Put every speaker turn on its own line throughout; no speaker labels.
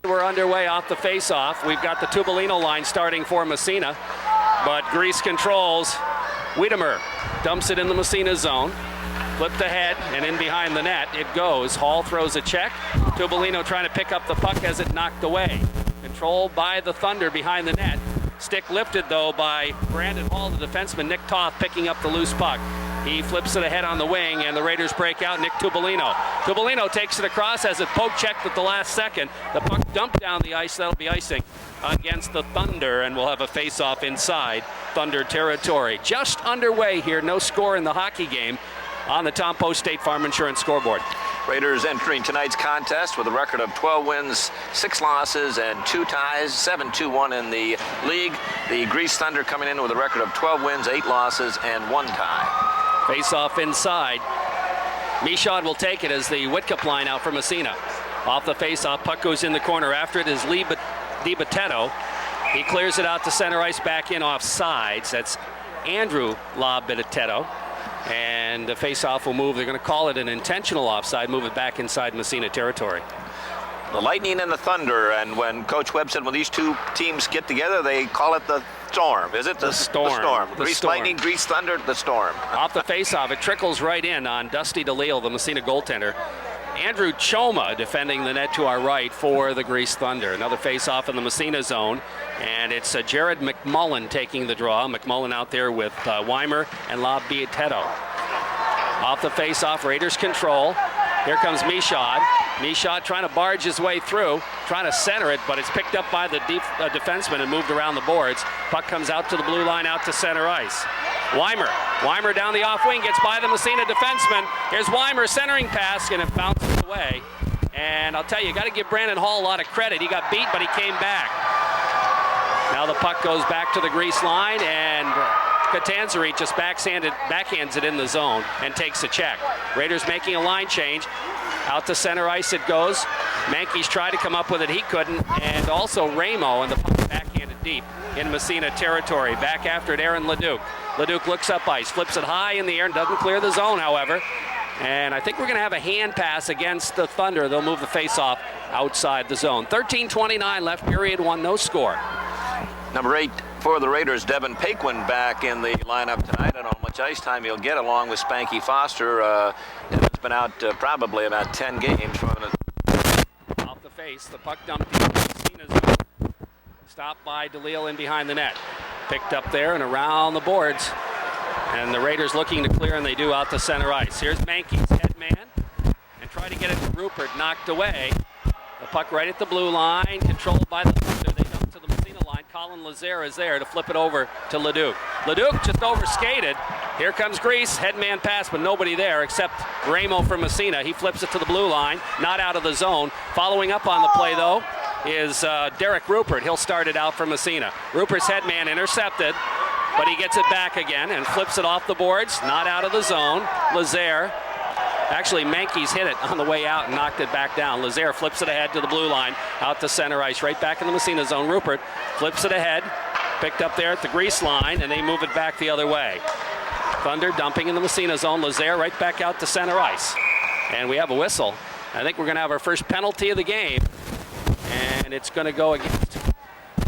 We're underway off the face-off. We've got the Tubolino line starting for Massena, but Greece controls. Wiedemer dumps it in the Massena zone. Flipped ahead and in behind the net it goes. Hall throws a check. Tubolino trying to pick up the puck as it knocked away. Controlled by the Thunder behind the net. Stick lifted though by Brandon Hall, the defenseman. Nick Toth picking up the loose puck. He flips it ahead on the wing, and the Raiders break out. Nick Tubolino. Tubolino takes it across as it poke checked at the last second. The puck dumped down the ice. That'll be icing against the Thunder, and we'll have a face-off inside Thunder territory. Just underway here. No score in the hockey game on the Tom Post State Farm Insurance scoreboard.
Raiders entering tonight's contest with a record of 12 wins, 6 losses, and 2 ties, 7-2-1 in the league. The Greece Thunder coming in with a record of 12 wins, 8 losses, and 1 tie.
Face-off inside. Michaud will take it as the Whitcup line out for Massena. Off the face-off, puck goes in the corner. After it is Di Battetto. He clears it out to center ice, back in off sides. That's Andrew La Battetto. And the face-off will move. They're going to call it an intentional offside, move it back inside Massena territory.
The Lightning and the Thunder, and when Coach Webb said when these two teams get together, they call it the Storm. Is it the Storm? The Storm. Greece Lightning, Greece Thunder, the Storm.
Off the face-off, it trickles right in on Dusty DeLille, the Massena goaltender. Andrew Choma defending the net to our right for the Greece Thunder. Another face-off in the Massena zone, and it's Jared McMullen taking the draw. McMullen out there with Weimer and La Battetto. Off the face-off, Raiders control. Here comes Michaud. Michaud trying to barge his way through, trying to center it, but it's picked up by the defenseman and moved around the boards. Puck comes out to the blue line, out to center ice. Weimer down the off wing, gets by the Massena defenseman. Here's Weimer, centering pass, and it bounces away. And I'll tell you, got to give Brandon Hall a lot of credit. He got beat, but he came back. Now the puck goes back to the Greece line, and Catanzari just backhands it in the zone and takes a check. Raiders making a line change. Out to center ice it goes. Mankey's tried to come up with it, he couldn't. And also Ramo, and the puck backhanded deep in Massena territory. Back after it, Aaron Leduc. Leduc looks up ice, flips it high in the air, and doesn't clear the zone, however. And I think we're going to have a hand pass against the Thunder. They'll move the face-off outside the zone. 13:29 left, period 1, no score.
Number 8 for the Raiders, Devin Paquin back in the lineup tonight. I don't know how much ice time he'll get along with Spanky Foster. Devin's been out probably about 10 games.
Off the face, the puck dumped in Massena zone. Stopped by DeLille in behind the net. Picked up there and around the boards. And the Raiders looking to clear, and they do out to center ice. Here's Mankey's head man, and try to get it to Rupert, knocked away. The puck right at the blue line, controlled by the Thunder. They dump to the Massena line. Colin Lazare is there to flip it over to Leduc. Leduc just overskated. Here comes Greece, headman pass, but nobody there except Ramo from Massena. He flips it to the blue line, not out of the zone. Following up on the play, though, is Derek Rupert. He'll start it out for Massena. Rupert's headman intercepted, but he gets it back again and flips it off the boards, not out of the zone. Lazare. Actually, Mankey's hit it on the way out and knocked it back down. Lazare flips it ahead to the blue line, out to center ice, right back in the Massena zone. Rupert flips it ahead, picked up there at the Greece line, and they move it back the other way. Thunder dumping in the Massena zone. Lazare right back out to center ice. And we have a whistle. I think we're going to have our first penalty of the game, and it's going to go against,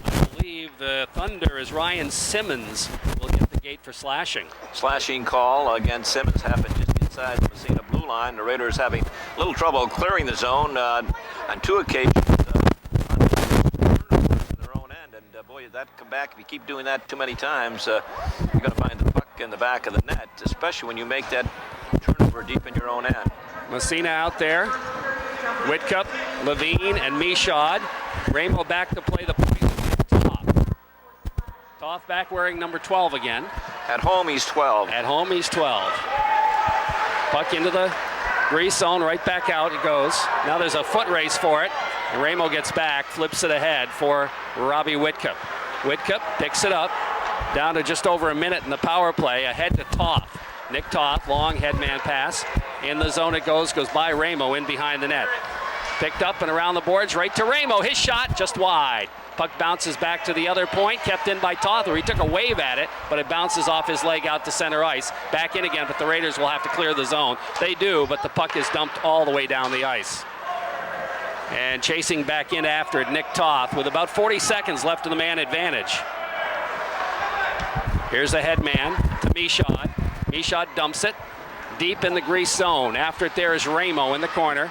I believe, the Thunder as Ryan Simmons will get the gate for slashing.
Slashing call against Simmons happened just inside the Massena blue line. The Raiders having a little trouble clearing the zone on 2 occasions. Their own end, and boy, that come back. If you keep doing that too many times, you're going to find the puck in the back of the net, especially when you make that turnover deep in your own end.
Massena out there. Whitcup, Levine, and Michaud. Ramo back to play the point. Toth back wearing number 12 again.
At home, he's 12.
At home, he's 12. Puck into the Greece zone, right back out it goes. Now there's a foot race for it. And Ramo gets back, flips it ahead for Robbie Whitcup. Whitcup picks it up, down to just over a minute in the power play, ahead to Toth. Nick Toth, long headman pass. In the zone it goes by Ramo in behind the net. Picked up and around the boards, right to Ramo. His shot just wide. Puck bounces back to the other point, kept in by Toth, where he took a wave at it, but it bounces off his leg out to center ice. Back in again, but the Raiders will have to clear the zone. They do, but the puck is dumped all the way down the ice. And chasing back in after it, Nick Toth, with about 40 seconds left in the man advantage. Here's the head man to Michaud. Michaud dumps it deep in the grease zone. After it there is Ramo in the corner.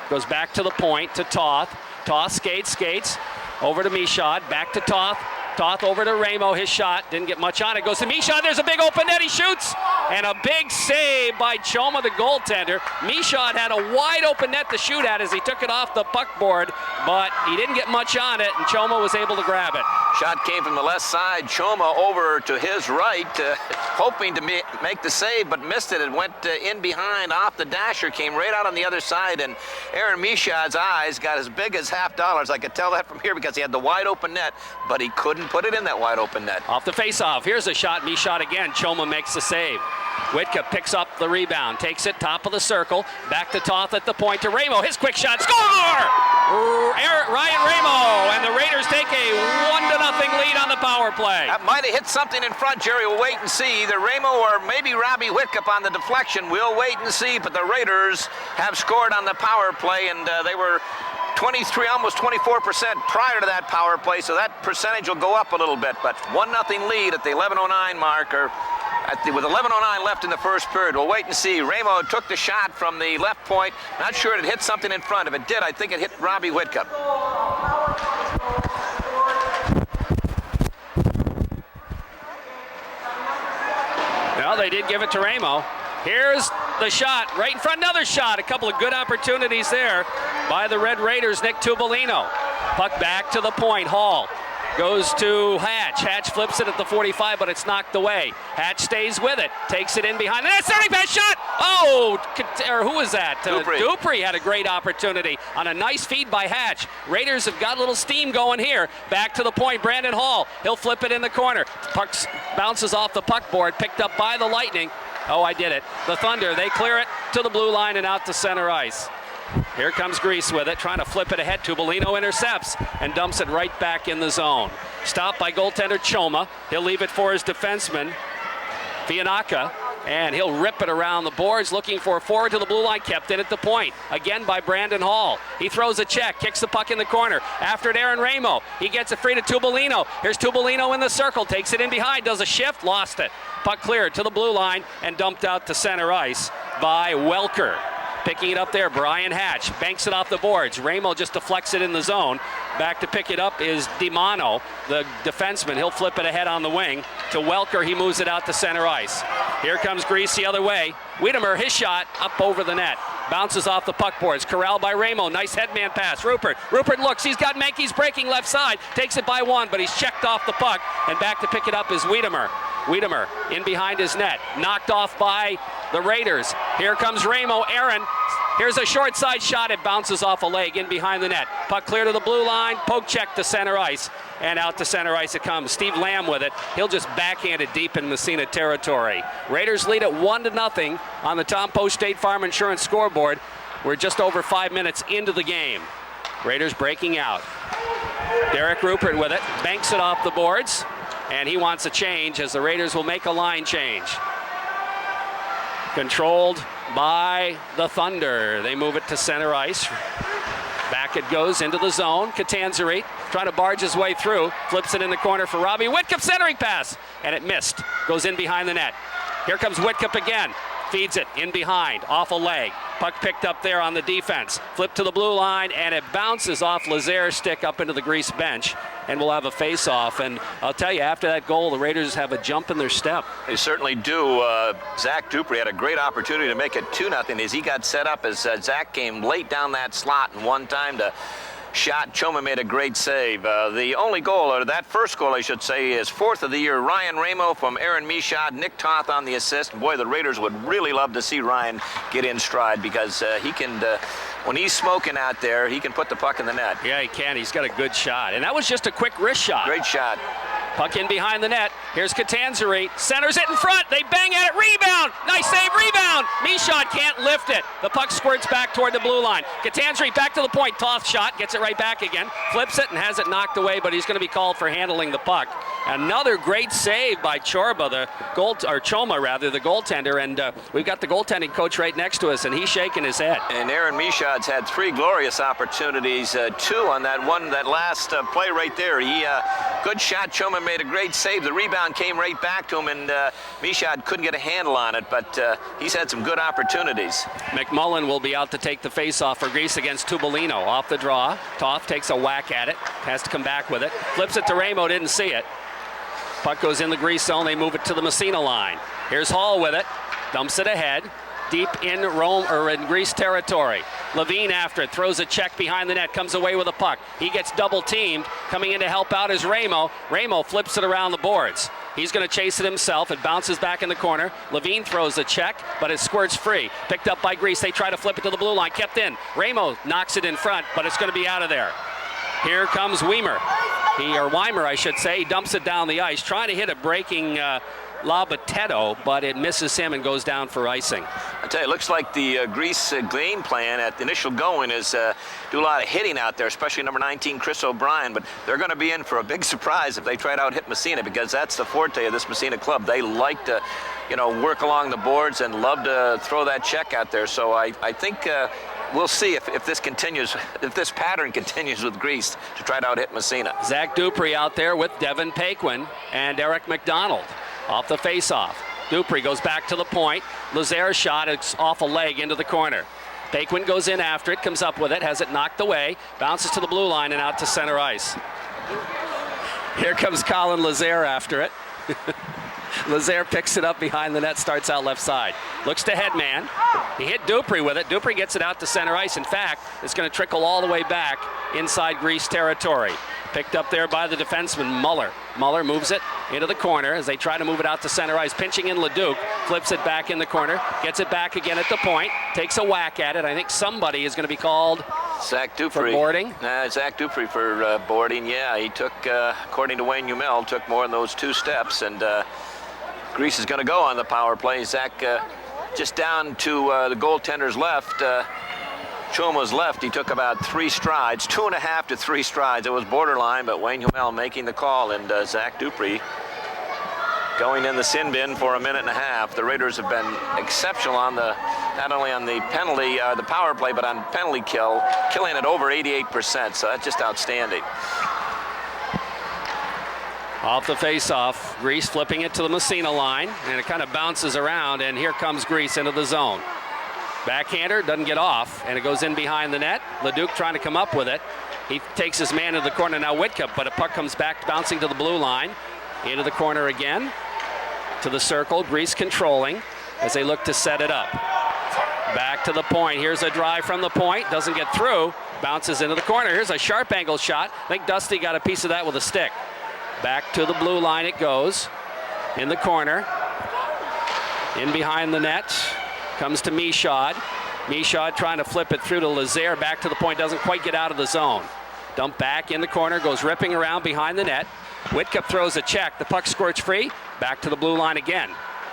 Goes back to the point to Toth. Toth skates. Over to Michaud. Back to Toth. Toth over to Ramo. His shot didn't get much on it. Goes to Michaud. There's a big open net. He shoots. And a big save by Choma, the goaltender. Michaud had a wide open net to shoot at as he took it off the puck board, but he didn't get much on it, and Choma was able to grab it.
Shot came from the left side. Choma over to his right, hoping to make the save, but missed it. It went in behind off the dasher, came right out on the other side, and Aaron Michaud's eyes got as big as $50. I could tell that from here because he had the wide open net, but he couldn't put it in that wide open net.
Off the face-off. Here's a shot. Michaud again. Choma makes the save. Whitka picks up the rebound, takes it top of the circle, back to Toth at the point to Ramo. His quick shot, score! Ryan Ramo, and the Raiders take a 1-0 lead on the power play.
That might have hit something in front, Jerry. We'll wait and see. Either Ramo or maybe Robbie Whitcup on the deflection. We'll wait and see, but the Raiders have scored on the power play, and they were 23, almost 24% prior to that power play, so that percentage will go up a little bit. But 1-0 lead at the 11:09 marker. With 11:09 left in the first period. We'll wait and see. Ramo took the shot from the left point. Not sure it hit something in front. If it did, I think it hit Robbie Whitcup.
Well, they did give it to Ramo. Here's the shot right in front. Another shot. A couple of good opportunities there by the Red Raiders. Nick Tubolino. Puck back to the point. Hall goes to Hatch. Hatch flips it at the 45, but it's knocked away. Hatch stays with it. Takes it in behind. And that's a pass shot! Oh, or who was that? Dupree had a great opportunity on a nice feed by Hatch. Raiders have got a little steam going here. Back to the point, Brandon Hall. He'll flip it in the corner. Puck bounces off the puck board, picked up by the Lightning. Oh, I did it. The Thunder, they clear it to the blue line and out to center ice. Here comes Grease with it, trying to flip it ahead. Tubolino intercepts and dumps it right back in the zone. Stopped by goaltender Choma. He'll leave it for his defenseman, Fianaka, and he'll rip it around the boards, looking for a forward to the blue line. Kept in at the point, again by Brandon Hall. He throws a check, kicks the puck in the corner. After it, Aaron Ramo. He gets it free to Tubolino. Here's Tubolino in the circle, takes it in behind, does a shift, lost it. Puck cleared to the blue line and dumped out to center ice by Welker. Picking it up there, Brian Hatch banks it off the boards. Ramo just deflects it in the zone. Back to pick it up is DiMano, the defenseman. He'll flip it ahead on the wing to Welker. He moves it out to center ice. Here comes Grease the other way. Wiedemer, his shot up over the net. Bounces off the puck boards. Corralled by Ramo. Nice headman pass. Rupert looks. He's got Mankey's breaking left side. Takes it by one, but he's checked off the puck. And back to pick it up is Wiedemer. Wiedemer in behind his net. Knocked off by the Raiders. Here comes Ramo. Aaron. Here's a short side shot. It bounces off a leg in behind the net. Puck clear to the blue line. Poke check to center ice. And out to center ice it comes. Steve Lamb with it. He'll just backhand it deep in Massena territory. Raiders lead at 1-0 on the Tom Post State Farm Insurance scoreboard. We're just over 5 minutes into the game. Raiders breaking out. Derek Rupert with it. Banks it off the boards. And he wants a change as the Raiders will make a line change. Controlled by the Thunder. They move it to center ice. Back it goes into the zone. Catanzari trying to barge his way through. Flips it in the corner for Robbie Whitcup. Centering pass. And it missed. Goes in behind the net. Here comes Whitcup again. Feeds it in behind. Off a leg. Puck picked up there on the defense. Flip to the blue line. And it bounces off Lazaire's stick up into the Grease bench. And we'll have a face-off. And I'll tell you, after that goal, the Raiders have a jump in their step.
They certainly do. Zach Dupree had a great opportunity to make it 2-0 as he got set up as Zach came late down that slot and one time to shot. Choma made a great save. The only goal, or that first goal I should say, is fourth of the year. Ryan Ramo from Aaron Michaud, Nick Toth on the assist. Boy, the Raiders would really love to see Ryan get in stride because he can, when he's smoking out there, he can put the puck in the net.
Yeah, he can. He's got a good shot. And that was just a quick wrist shot.
Great shot.
Puck in behind the net. Here's Catanzari. Centers it in front. They bang at it. Rebound. Nice save. Rebound. Michaud can't lift it. The puck squirts back toward the blue line. Catanzari back to the point. Toth shot. Gets it right back again. Flips it and has it knocked away, but he's going to be called for handling the puck. Another great save by Choma, the goaltender, and we've got the goaltending coach right next to us, and he's shaking his head.
And Aaron Michaud's had 3 glorious opportunities, 2 on that last play right there. Good shot. Choma made a great save. The rebound came right back to him, and Michaud couldn't get a handle on it, but he's had some good opportunities.
McMullen will be out to take the face-off for Greece against Tubolino. Off the draw, Toth takes a whack at it, has to come back with it, flips it to Ramo, didn't see it. Puck goes in the Greece zone, they move it to the Massena line. Here's Hall with it, dumps it ahead, deep in Greece territory. Levine after it, throws a check behind the net, comes away with a puck. He gets double teamed, coming in to help out is Ramo. Ramo flips it around the boards. He's going to chase it himself. It bounces back in the corner. Levine throws a check, but it squirts free. Picked up by Greece. They try to flip it to the blue line. Kept in. Ramo knocks it in front, but it's going to be out of there. Here comes Weimer. Weimer, I should say. He dumps it down the ice, trying to hit a breaking Labatetto, but it misses him and goes down for icing.
I tell you, it looks like the Greece game plan at the initial going is do a lot of hitting out there, especially number 19, Chris O'Brien, but they're going to be in for a big surprise if they try to out-hit Massena, because that's the forte of this Massena club. They like to, work along the boards and love to throw that check out there. So I think we'll see if this continues, if this pattern continues with Greece to try to out-hit Massena.
Zach Dupree out there with Devin Paquin and Eric McDonald. Off the face-off. Dupree goes back to the point. Lazare shot, it's off a leg into the corner. Paquin goes in after it, comes up with it, has it knocked away, bounces to the blue line and out to center ice. Here comes Colin Lazare after it. Lazare picks it up behind the net, starts out left side. Looks to Headman. He hit Dupree with it. Dupree gets it out to center ice. In fact, it's going to trickle all the way back inside Greece territory. Picked up there by the defenseman, Muller. Muller moves it into the corner as they try to move it out to center ice. Pinching in Leduc, flips it back in the corner, gets it back again at the point, takes a whack at it. I think somebody is going to be called
Zach Dupree.
For boarding.
Zach Dupree for boarding, yeah. He took, according to Wayne Umel, took more than those 2 steps, and Greece is going to go on the power play. Zach just down to the goaltender's left. Choma's left, he took about 3 strides, 2.5 to 3 strides. It was borderline, but Wayne Humel making the call, and Zach Dupree going in the sin bin for 1.5 minutes. The Raiders have been exceptional on not only on the penalty, the power play, but on penalty kill, killing it over 88%, so that's just outstanding.
Off the face-off, Greece flipping it to the Massena line, and it kind of bounces around, and here comes Greece into the zone. Backhander doesn't get off, and it goes in behind the net. Leduc trying to come up with it. He takes his man to the corner now, Whitcup, but a puck comes back bouncing to the blue line. Into the corner again, to the circle. Greece controlling as they look to set it up. Back to the point. Here's a drive from the point. Doesn't get through. Bounces into the corner. Here's a sharp angle shot. I think Dusty got a piece of that with a stick. Back to the blue line it goes. In the corner. In behind the net. Comes to Michaud. Michaud trying to flip it through to Lazare. Back to the point. Doesn't quite get out of the zone. Dump back in the corner. Goes ripping around behind the net. Whitcup throws a check. The puck squirts free. Back to the blue line again.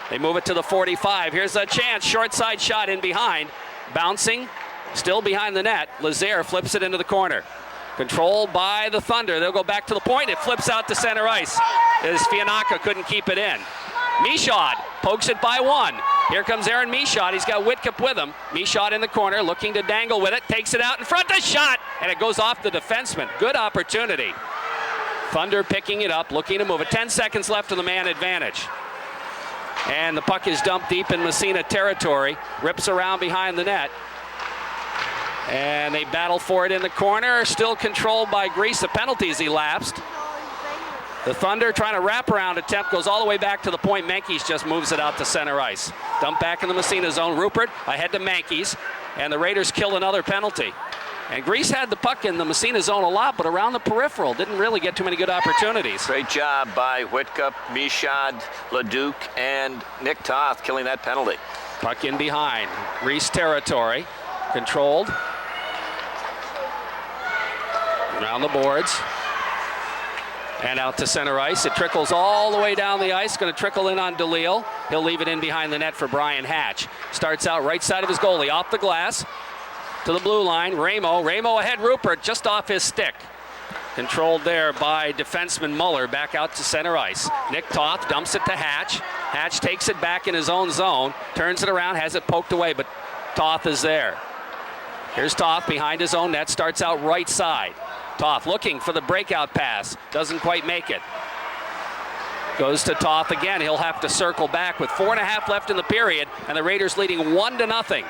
They move it to the 45. Here's a chance. Short side shot in behind. Bouncing. Still behind the net. Lazare flips it into the corner. Controlled by the Thunder. They'll go back to the point. It flips out to center ice as Fianacca couldn't keep it in. Michaud pokes it by 1. Here comes Aaron Michaud. He's got Whitcup with him. Michaud in the corner looking to dangle with it. Takes it out in front. The shot! And it goes off the defenseman. Good opportunity. Thunder picking it up, looking to move it. 10 seconds left of the man advantage. And the puck is dumped deep in Massena territory. Rips around behind the net. And they battle for it in the corner. Still controlled by Greece. The penalties elapsed. The Thunder trying to wrap around attempt. Goes all the way back to the point. Mankies just moves it out to center ice. Dump back in the Massena zone. Rupert ahead to Mankies. And the Raiders kill another penalty. And Greece had the puck in the Massena zone a lot, but around the peripheral. Didn't really get too many good opportunities.
Great job by Whitcup, Michaud, Leduc, and Nick Toth killing that penalty.
Puck in behind. Greece territory. Controlled. Around the boards. And out to center ice. It trickles all the way down the ice. Going to trickle in on DeLille. He'll leave it in behind the net for Brian Hatch. Starts out right side of his goalie. Off the glass. To the blue line. Ramo ahead. Rupert just off his stick. Controlled there by defenseman Muller. Back out to center ice. Nick Toth dumps it to Hatch. Hatch takes it back in his own zone. Turns it around, has it poked away, but Toth is there. Here's Toth behind his own net. Starts out right side. Toth looking for the breakout pass. Doesn't quite make it. Goes to Toth again. He'll have to circle back with 4.5 left in the period, and the Raiders leading 1-0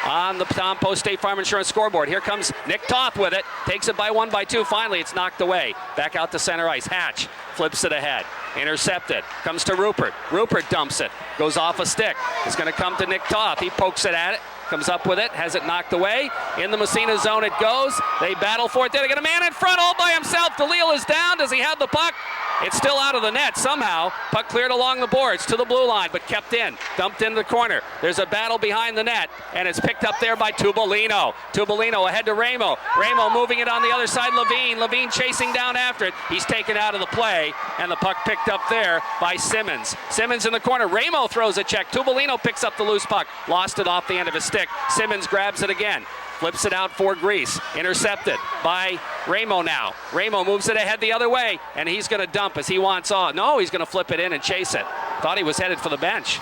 on the Tom Post State Farm Insurance scoreboard. Here comes Nick Toth with it. Takes it by 1 by 2. Finally, it's knocked away. Back out to center ice. Hatch flips it ahead. Intercepted. Comes to Rupert. Rupert dumps it. Goes off a stick. It's going to come to Nick Toth. He pokes it at it. Comes up with it. Has it knocked away. In the Massena zone it goes. They battle for it. They get a man in front all by himself. DeLille is down. Does he have the puck? It's still out of the net somehow. Puck cleared along the boards to the blue line, but kept in. Dumped in the corner. There's a battle behind the net, and it's picked up there by Tubolino. Tubolino ahead to Ramo. Ramo moving it on the other side. Levine. Levine chasing down after it. He's taken out of the play, and the puck picked up there by Simmons. Simmons in the corner. Ramo throws a check. Tubolino picks up the loose puck. Lost it off the end of his stick. Simmons grabs it again. Flips it out for Grease. Intercepted by Ramo now. Ramo moves it ahead the other way, and he's going to dump as he wants on. No, he's going to flip it in and chase it. Thought he was headed for the bench.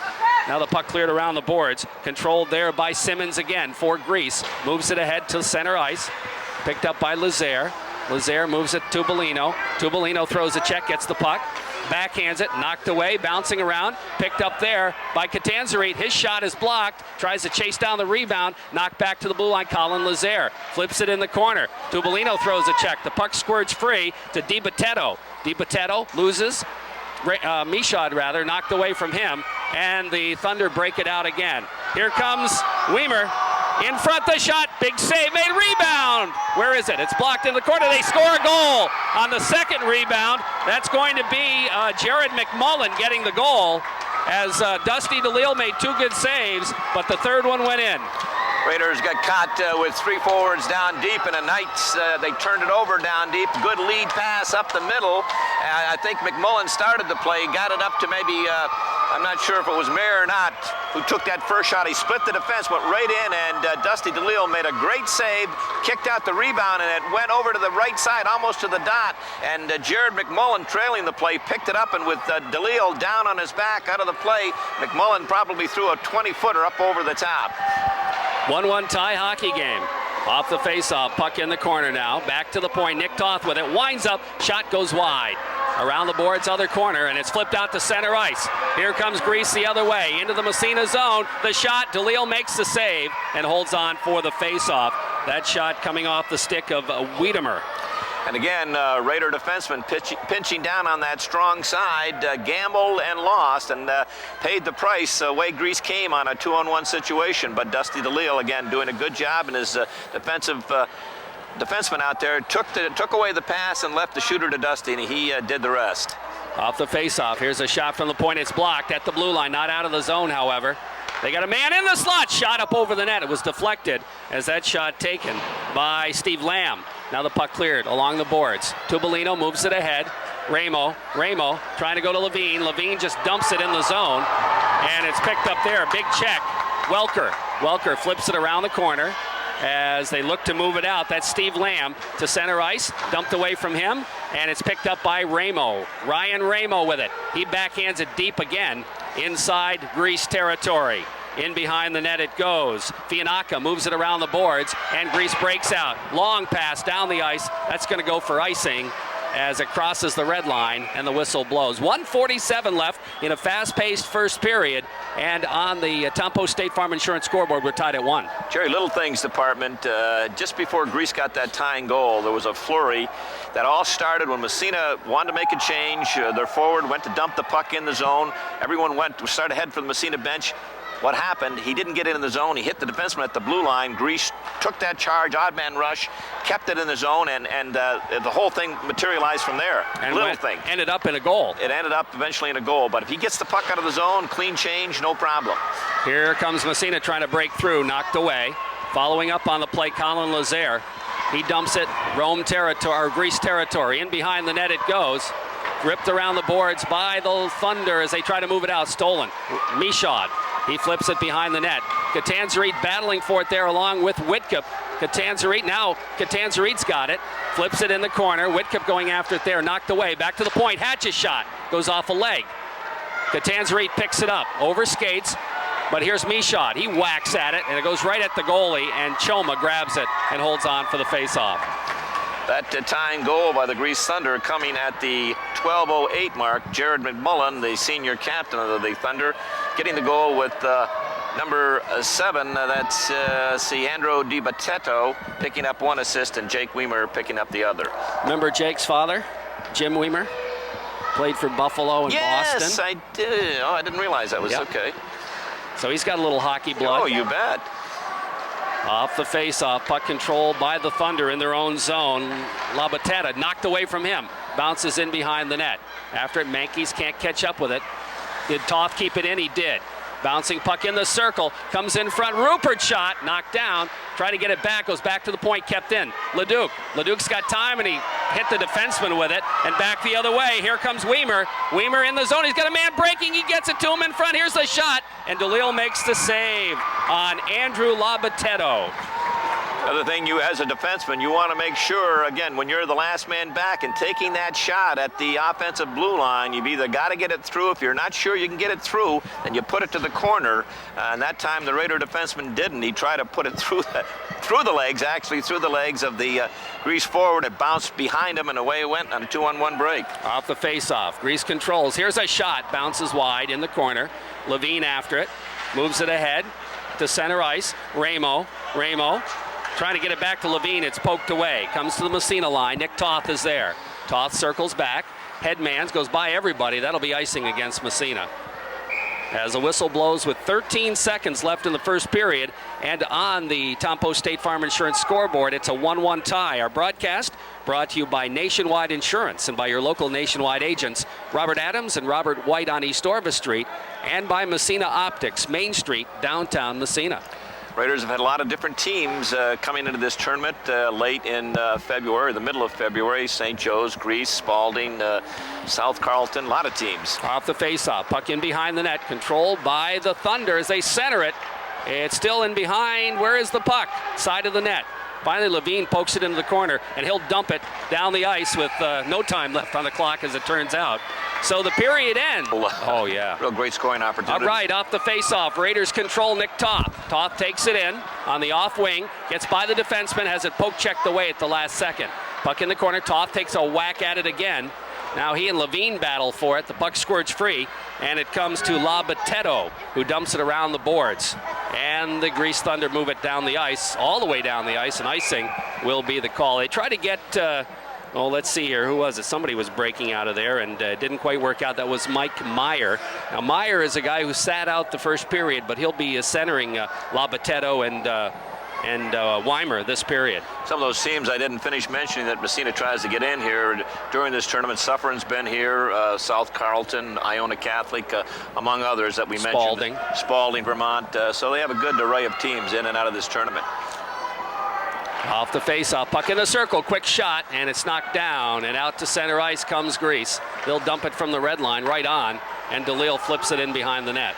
Now the puck cleared around the boards. Controlled there by Simmons again for Grease. Moves it ahead to center ice. Picked up by Lazaire. Lazaire moves it to Tubolino. Tubolino throws a check, gets the puck. Backhands it, knocked away, bouncing around, picked up there by Catanzarite. His shot is blocked, tries to chase down the rebound, knocked back to the blue line. Colin Lazaire flips it in the corner. Tubolino throws a check. The puck squirts free to DiBattista. DiBattista loses. Michaud rather, knocked away from him, and the Thunder break it out again. Here comes Weimer. In front, the shot, big save made, rebound. Where is it? It's blocked in the corner. They score a goal on the second rebound. That's going to be Jared McMullen getting the goal as Dusty DeLille made 2 good saves, but the third one went in.
Raiders got caught with 3 forwards down deep, and the Knights, they turned it over down deep. Good lead pass up the middle. I think McMullen started the play, got it up to maybe, I'm not sure if it was Mayer or not, who took that first shot. He split the defense, went right in, and Dusty DeLille made a great save, kicked out the rebound, and it went over to the right side, almost to the dot. And Jared McMullen, trailing the play, picked it up, and with DeLille down on his back out of the play, McMullen probably threw a 20-footer up over the top.
1-1 tie hockey game. Off the face-off, puck in the corner now. Back to the point, Nick Toth with it. Winds up, shot goes wide. Around the boards, other corner, and it's flipped out to center ice. Here comes Grease the other way, into the Massena zone. The shot, DeLille makes the save and holds on for the face-off. That shot coming off the stick of Wiedemer.
And again, Raider defenseman pinching down on that strong side, gambled and lost, and paid the price. Way Grease came on a 2-on-1 situation, but Dusty DeLille again doing a good job, and his defenseman out there took away the pass and left the shooter to Dusty, and he did the rest.
Off the face-off, here's a shot from the point. It's blocked at the blue line, not out of the zone, however. They got a man in the slot, shot up over the net. It was deflected as that shot taken by Steve Lamb. Now the puck cleared along the boards. Tubolino moves it ahead. Ramo trying to go to Levine. Levine just dumps it in the zone, and it's picked up there. Big check. Welker flips it around the corner as they look to move it out. That's Steve Lamb to center ice, dumped away from him, and it's picked up by Ramo. Ryan Ramo with it. He backhands it deep again inside Grease territory. In behind the net it goes. Fianacca moves it around the boards, and Grease breaks out. Long pass down the ice. That's going to go for icing as it crosses the red line, and the whistle blows. 1:47 left in a fast-paced first period, and on the Tom Post State Farm Insurance scoreboard, we're tied at 1.
Jerry, little things department. Just before Grease got that tying goal, there was a flurry that all started when Massena wanted to make a change. Their forward went to dump the puck in the zone. Everyone started to head for the Massena bench. What happened, he didn't get it in the zone. He hit the defenseman at the blue line. Grease took that charge, odd man rush, kept it in the zone, and the whole thing materialized from there.
And
little thing.
Ended up in a goal.
It ended up eventually in a goal, but if he gets the puck out of the zone, clean change, no problem.
Here comes Massena trying to break through, knocked away. Following up on the play, Colin Lazaire. He dumps it, Grease territory. In behind the net it goes. Ripped around the boards by the Thunder as they try to move it out. Stolen. Michaud. He flips it behind the net. Catanzarite battling for it there along with Whitcup. Catanzarite, now Catanzarite's got it. Flips it in the corner. Whitcup going after it there. Knocked away. Back to the point. Hatch's shot. Goes off a leg. Catanzarite picks it up. Over skates. But here's Michaud. He whacks at it, and it goes right at the goalie, and Choma grabs it and holds on for the faceoff.
That tying goal by the Grease Thunder coming at the 12:08 mark. Jared McMullen, the senior captain of the Thunder, getting the goal with number 7. That's Ciandro Di Batteto picking up 1 assist, and Jake Weimer picking up the other.
Remember Jake's father, Jim Weimer? Played for Buffalo and Boston.
Yes, I did. Oh, I didn't realize that was okay.
So he's got a little hockey blood.
Oh, you bet.
Off the face-off, puck controlled by the Thunder in their own zone. Labatetta knocked away from him. Bounces in behind the net. After it, Mankeys can't catch up with it. Did Toth keep it in? He did. Bouncing puck in the circle. Comes in front. Rupert shot. Knocked down. Trying to get it back. Goes back to the point. Kept in. Leduc. Leduc's got time, and he hit the defenseman with it. And back the other way. Here comes Weimer. Weimer in the zone. He's got a man breaking. He gets it to him in front. Here's the shot. And DeLille makes the save on Andrew Labattetto.
Other thing, you as a defenseman, you want to make sure, again, when you're the last man back and taking that shot at the offensive blue line, you've either got to get it through. If you're not sure you can get it through, then you put it to the corner. And that time the Raider defenseman didn't. He tried to put it through the legs of the Grease forward. It bounced behind him, and away it went on a 2-on-1 break.
Off the face-off. Grease controls. Here's a shot. Bounces wide in the corner. Levine after it. Moves it ahead to center ice. Ramo. Trying to get it back to Levine. It's poked away. Comes to the Massena line. Nick Toth is there. Toth circles back. Headmans, goes by everybody. That'll be icing against Massena. As the whistle blows with 13 seconds left in the first period, and on the Tom Post State Farm Insurance scoreboard, it's a 1-1 tie. Our broadcast brought to you by Nationwide Insurance and by your local Nationwide agents, Robert Adams and Robert White on East Orvis Street, and by Massena Optics, Main Street, downtown Massena.
Raiders have had a lot of different teams coming into this tournament late in February, the middle of February. St. Joe's, Grease, Spalding, South Carlton, a lot of teams.
Off the faceoff, puck in behind the net, controlled by the Thunder as they center it. It's still in behind. Where is the puck? Side of the net. Finally, Levine pokes it into the corner, and he'll dump it down the ice with no time left on the clock, as it turns out. So the period ends. Oh, yeah.
Real great scoring opportunity.
All right, off the faceoff. Raiders control Nick Toth. Toth takes it in on the off wing, gets by the defenseman, has it poke checked away at the last second. Puck in the corner. Toth takes a whack at it again. Now he and Levine battle for it. The puck squirts free, and it comes to Labattetto, who dumps it around the boards. And the Grease Thunder move it down the ice, all the way down the ice, and icing will be the call. They try to get, let's see here. Who was it? Somebody was breaking out of there, and didn't quite work out. That was Mike Meyer. Now, Meyer is a guy who sat out the first period, but he'll be centering Labattetto and Weimer this period.
Some of those teams I didn't finish mentioning that Massena tries to get in here during this tournament. Suffern's been here, South Carlton, Iona Catholic, among others that we mentioned. Spalding, Vermont. So they have a good array of teams in and out of this tournament.
Off the face-off, puck in the circle, quick shot, and it's knocked down, and out to center ice comes Grease. They'll dump it from the red line right on, and DeLille flips it in behind the net.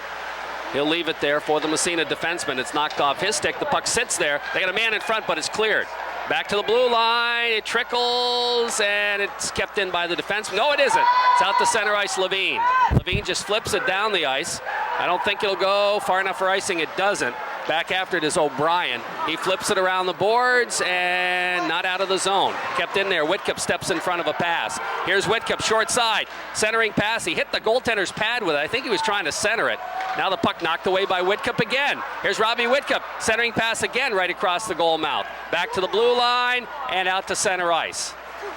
He'll leave it there for the Massena defenseman. It's knocked off his stick. The puck sits there. They got a man in front, but it's cleared. Back to the blue line. It trickles, and it's kept in by the defenseman. No, it isn't. It's out to center ice, Levine. Levine just flips it down the ice. I don't think it'll go far enough for icing. It doesn't. Back after it is O'Brien. He flips it around the boards and not out of the zone. Kept in there. Whitcup steps in front of a pass. Here's Whitcup, short side. Centering pass. He hit the goaltender's pad with it. I think he was trying to center it. Now the puck knocked away by Whitcup again. Here's Robbie Whitcup. Centering pass again right across the goal mouth. Back to the blue line and out to center ice.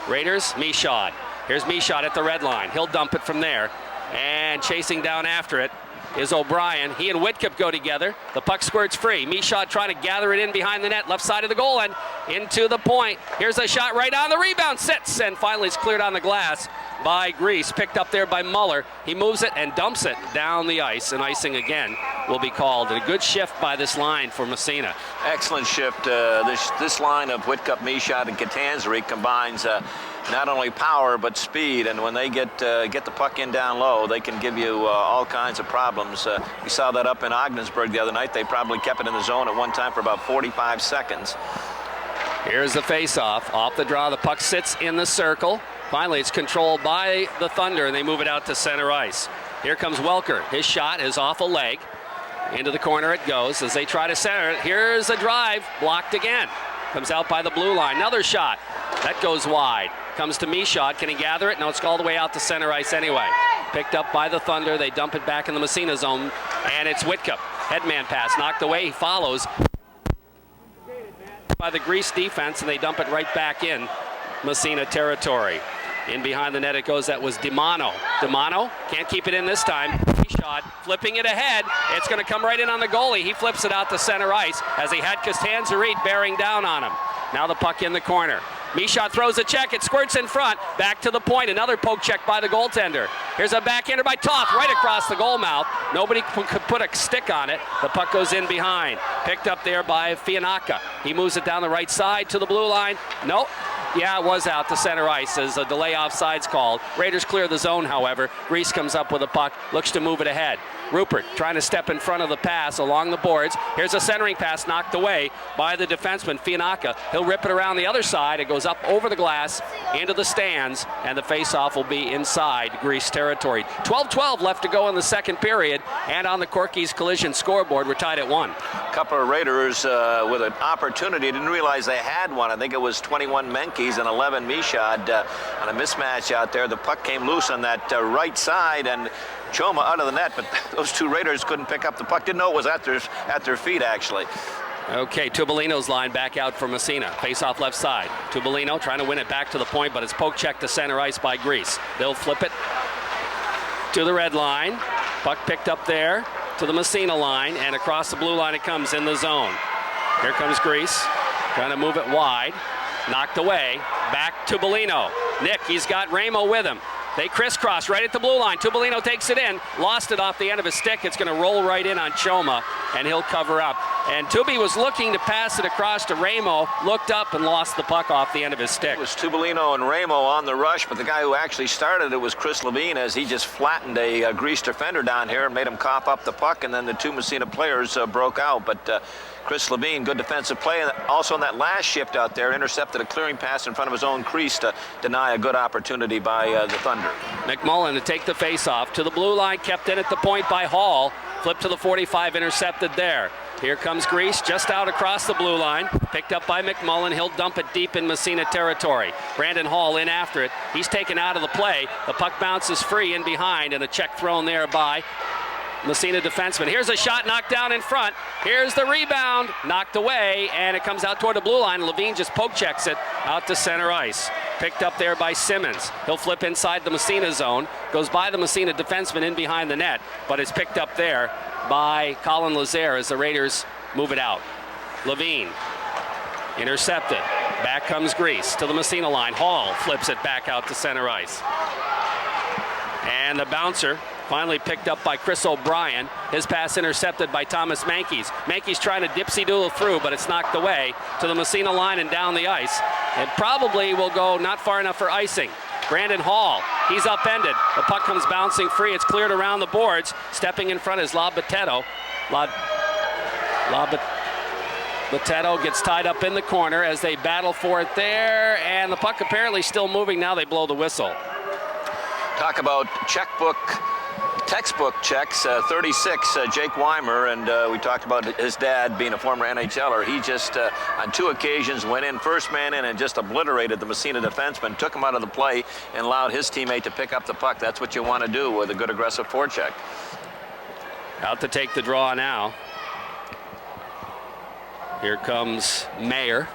Raiders, Michaud. Here's Michaud at the red line. He'll dump it from there. And chasing down after it is O'Brien. He and Whitcup go together. The puck squirts free. Michaud trying to gather it in behind the net, left side of the goal and into the point. Here's a shot right on the rebound. Sits, and finally it's cleared on the glass by Grease. Picked up there by Muller. He moves it and dumps it down the ice, and icing again will be called. A good shift by this line for Massena.
Excellent shift. This line of Whitcup, Michaud, and Catanzarite combines not only power but speed, and when they get the puck in down low, they can give you all kinds of problems. We saw that up in Ogdensburg the other night. They probably kept it in the zone at one time for about 45 seconds.
Here's the face-off. Off the draw, the puck sits in the circle. Finally, it's controlled by the Thunder, and they move it out to center ice. Here comes Welker. His shot is off a leg. Into the corner it goes as they try to center it. Here's a drive. Blocked again. Comes out by the blue line. Another shot. That goes wide. Comes to Michaud. Can he gather it? No, it's all the way out to center ice anyway. Picked up by the Thunder. They dump it back in the Massena zone, and it's Whitcup. Headman pass knocked away. He follows by the Grease defense, and they dump it right back in Massena territory. In behind the net it goes. That was DiMano. DiMano can't keep it in this time. Shot, flipping it ahead. It's going to come right in on the goalie. He flips it out to center ice as he had Costanza-Reed bearing down on him. Now the puck in the corner. Michaud throws a check. It squirts in front. Back to the point. Another poke check by the goaltender. Here's a backhander by Toth right across the goal mouth. Nobody could put a stick on it. The puck goes in behind. Picked up there by Fianacca. He moves it down the right side to the blue line. Nope. Yeah, it was out to center ice as a delay offsides called. Raiders clear the zone, however. Grease comes up with a puck, looks to move it ahead. Rupert trying to step in front of the pass along the boards. Here's a centering pass knocked away by the defenseman, Fianacca. He'll rip it around the other side. It goes up over the glass into the stands, and the faceoff will be inside Grease territory. 12-12 left to go in the second period, and on the Corky's Collision scoreboard, we're tied at 1.
A couple of Raiders with an opportunity. Didn't realize they had one. I think it was 21 Menkes and 11 Michaud on a mismatch out there. The puck came loose on that right side, and Choma out of the net, but those two Raiders couldn't pick up the puck. Didn't know it was at their feet, actually.
Okay, Tubolino's line back out for Massena. Face off left side. Tubolino trying to win it back to the point, but it's poke check to center ice by Grease. They'll flip it to the red line. Puck picked up there to the Massena line, and across the blue line it comes in the zone. Here comes Grease, trying to move it wide. Knocked away. Back to Tubolino. Nick, he's got Ramo with him. They crisscross right at the blue line. Tubolino takes it in, lost it off the end of his stick. It's going to roll right in on Choma, and he'll cover up. And Tubi was looking to pass it across to Ramo, looked up and lost the puck off the end of his stick.
It was Tubolino and Ramo on the rush, but the guy who actually started it was Chris Levine, as he just flattened a Grease defender down here and made him cough up the puck, and then the two Massena players broke out. But Chris Levine, good defensive play, and also in that last shift out there, intercepted a clearing pass in front of his own crease to deny a good opportunity by the Thunder.
McMullen to take the face-off to the blue line, kept in at the point by Hall. Flip to the 45, intercepted there. Here comes Grease, just out across the blue line. Picked up by McMullen. He'll dump it deep in Massena territory. Brandon Hall in after it. He's taken out of the play. The puck bounces free in behind, and a check thrown there by Massena defenseman. Here's a shot knocked down in front. Here's the rebound, knocked away, and it comes out toward the blue line. Levine just poke checks it out to center ice. Picked up there by Simmons. He'll flip inside the Massena zone. Goes by the Massena defenseman in behind the net, but it's picked up there by Colin Lazare as the Raiders move it out. Levine intercepted. Back comes Grease to the Massena line. Hall flips it back out to center ice. And the bouncer finally picked up by Chris O'Brien. His pass intercepted by Thomas Mankes. Mankes trying to dipsy-doodle through, but it's knocked away to the Massena line and down the ice. It probably will go not far enough for icing. Brandon Hall, he's upended. The puck comes bouncing free. It's cleared around the boards. Stepping in front is Labatetto. Labatetto gets tied up in the corner as they battle for it there, and the puck apparently still moving. Now they blow the whistle.
Talk about textbook checks, 36, Jake Weimer, and we talked about his dad being a former NHLer. He just, on two occasions, went in, first man in, and just obliterated the Massena defenseman, took him out of the play, and allowed his teammate to pick up the puck. That's what you want to do with a good aggressive forecheck.
Out to take the draw now. Here comes Mayer.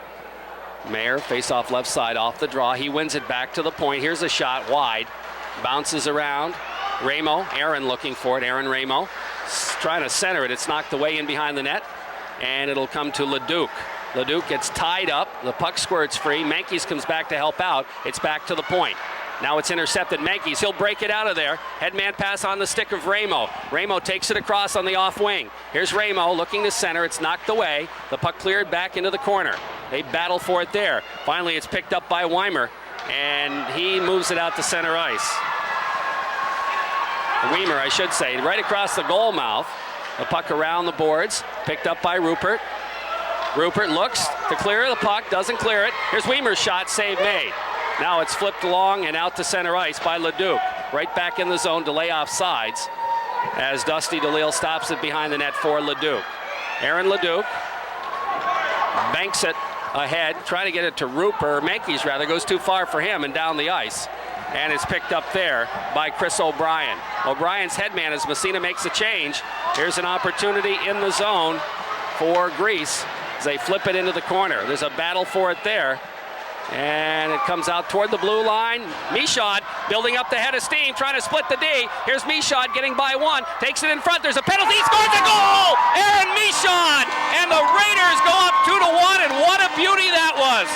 Mayer, face off left side, off the draw. He wins it back to the point. Here's a shot wide. Bounces around. Ramo, Aaron looking for it. Aaron Ramo trying to center it. It's knocked away in behind the net, and it'll come to Leduc. Leduc gets tied up. The puck squirts free. Mankes comes back to help out. It's back to the point. Now it's intercepted. Mankes, he'll break it out of there. Headman pass on the stick of Ramo. Ramo takes it across on the off wing. Here's Ramo looking to center. It's knocked away. The puck cleared back into the corner. They battle for it there. Finally, it's picked up by Weimer, and he moves it out to center ice. Weimer, I should say, right across the goal mouth. The puck around the boards, picked up by Rupert. Rupert looks to clear the puck, doesn't clear it. Here's Weimer's shot, save made. Now it's flipped along and out to center ice by Leduc. Right back in the zone to lay off sides as Dusty DeLille stops it behind the net for Leduc. Aaron Leduc banks it ahead, trying to get it to Rupert, or Menkes rather, goes too far for him and down the ice. And it's picked up there by Chris O'Brien. O'Brien's headman as Massena makes a change. Here's an opportunity in the zone for Greece as they flip it into the corner. There's a battle for it there. And it comes out toward the blue line. Michaud building up the head of steam, trying to split the D. Here's Michaud getting by one, takes it in front. There's a penalty, he scores a goal! Aaron Michaud! And the Raiders go up 2-1, and what a beauty that was!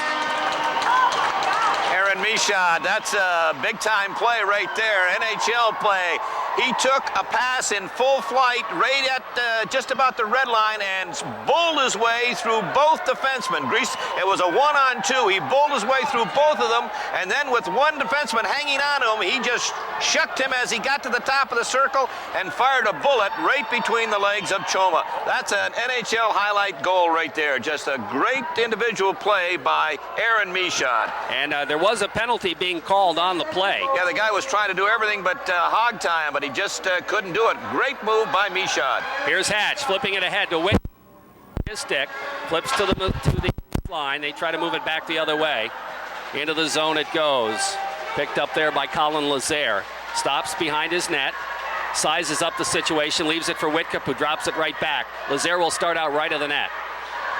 Aaron Michaud, that's a big-time play right there, NHL play. He took a pass in full flight right at just about the red line and bowled his way through both defensemen. Greece, it was a 1-on-2. He bowled his way through both of them, and then with one defenseman hanging on to him, he just shucked him as he got to the top of the circle and fired a bullet right between the legs of Choma. That's an NHL highlight goal right there. Just a great individual play by Aaron Michaud.
And there was a penalty being called on the play.
Yeah, the guy was trying to do everything but hog tie him, but he just couldn't do it. Great move by Michaud.
Here's Hatch flipping it ahead to Wick. His stick flips to the line. They try to move it back the other way. Into the zone it goes. Picked up there by Colin Lazaire. Stops behind his net. Sizes up the situation. Leaves it for Whitcup, who drops it right back. Lazaire will start out right of the net.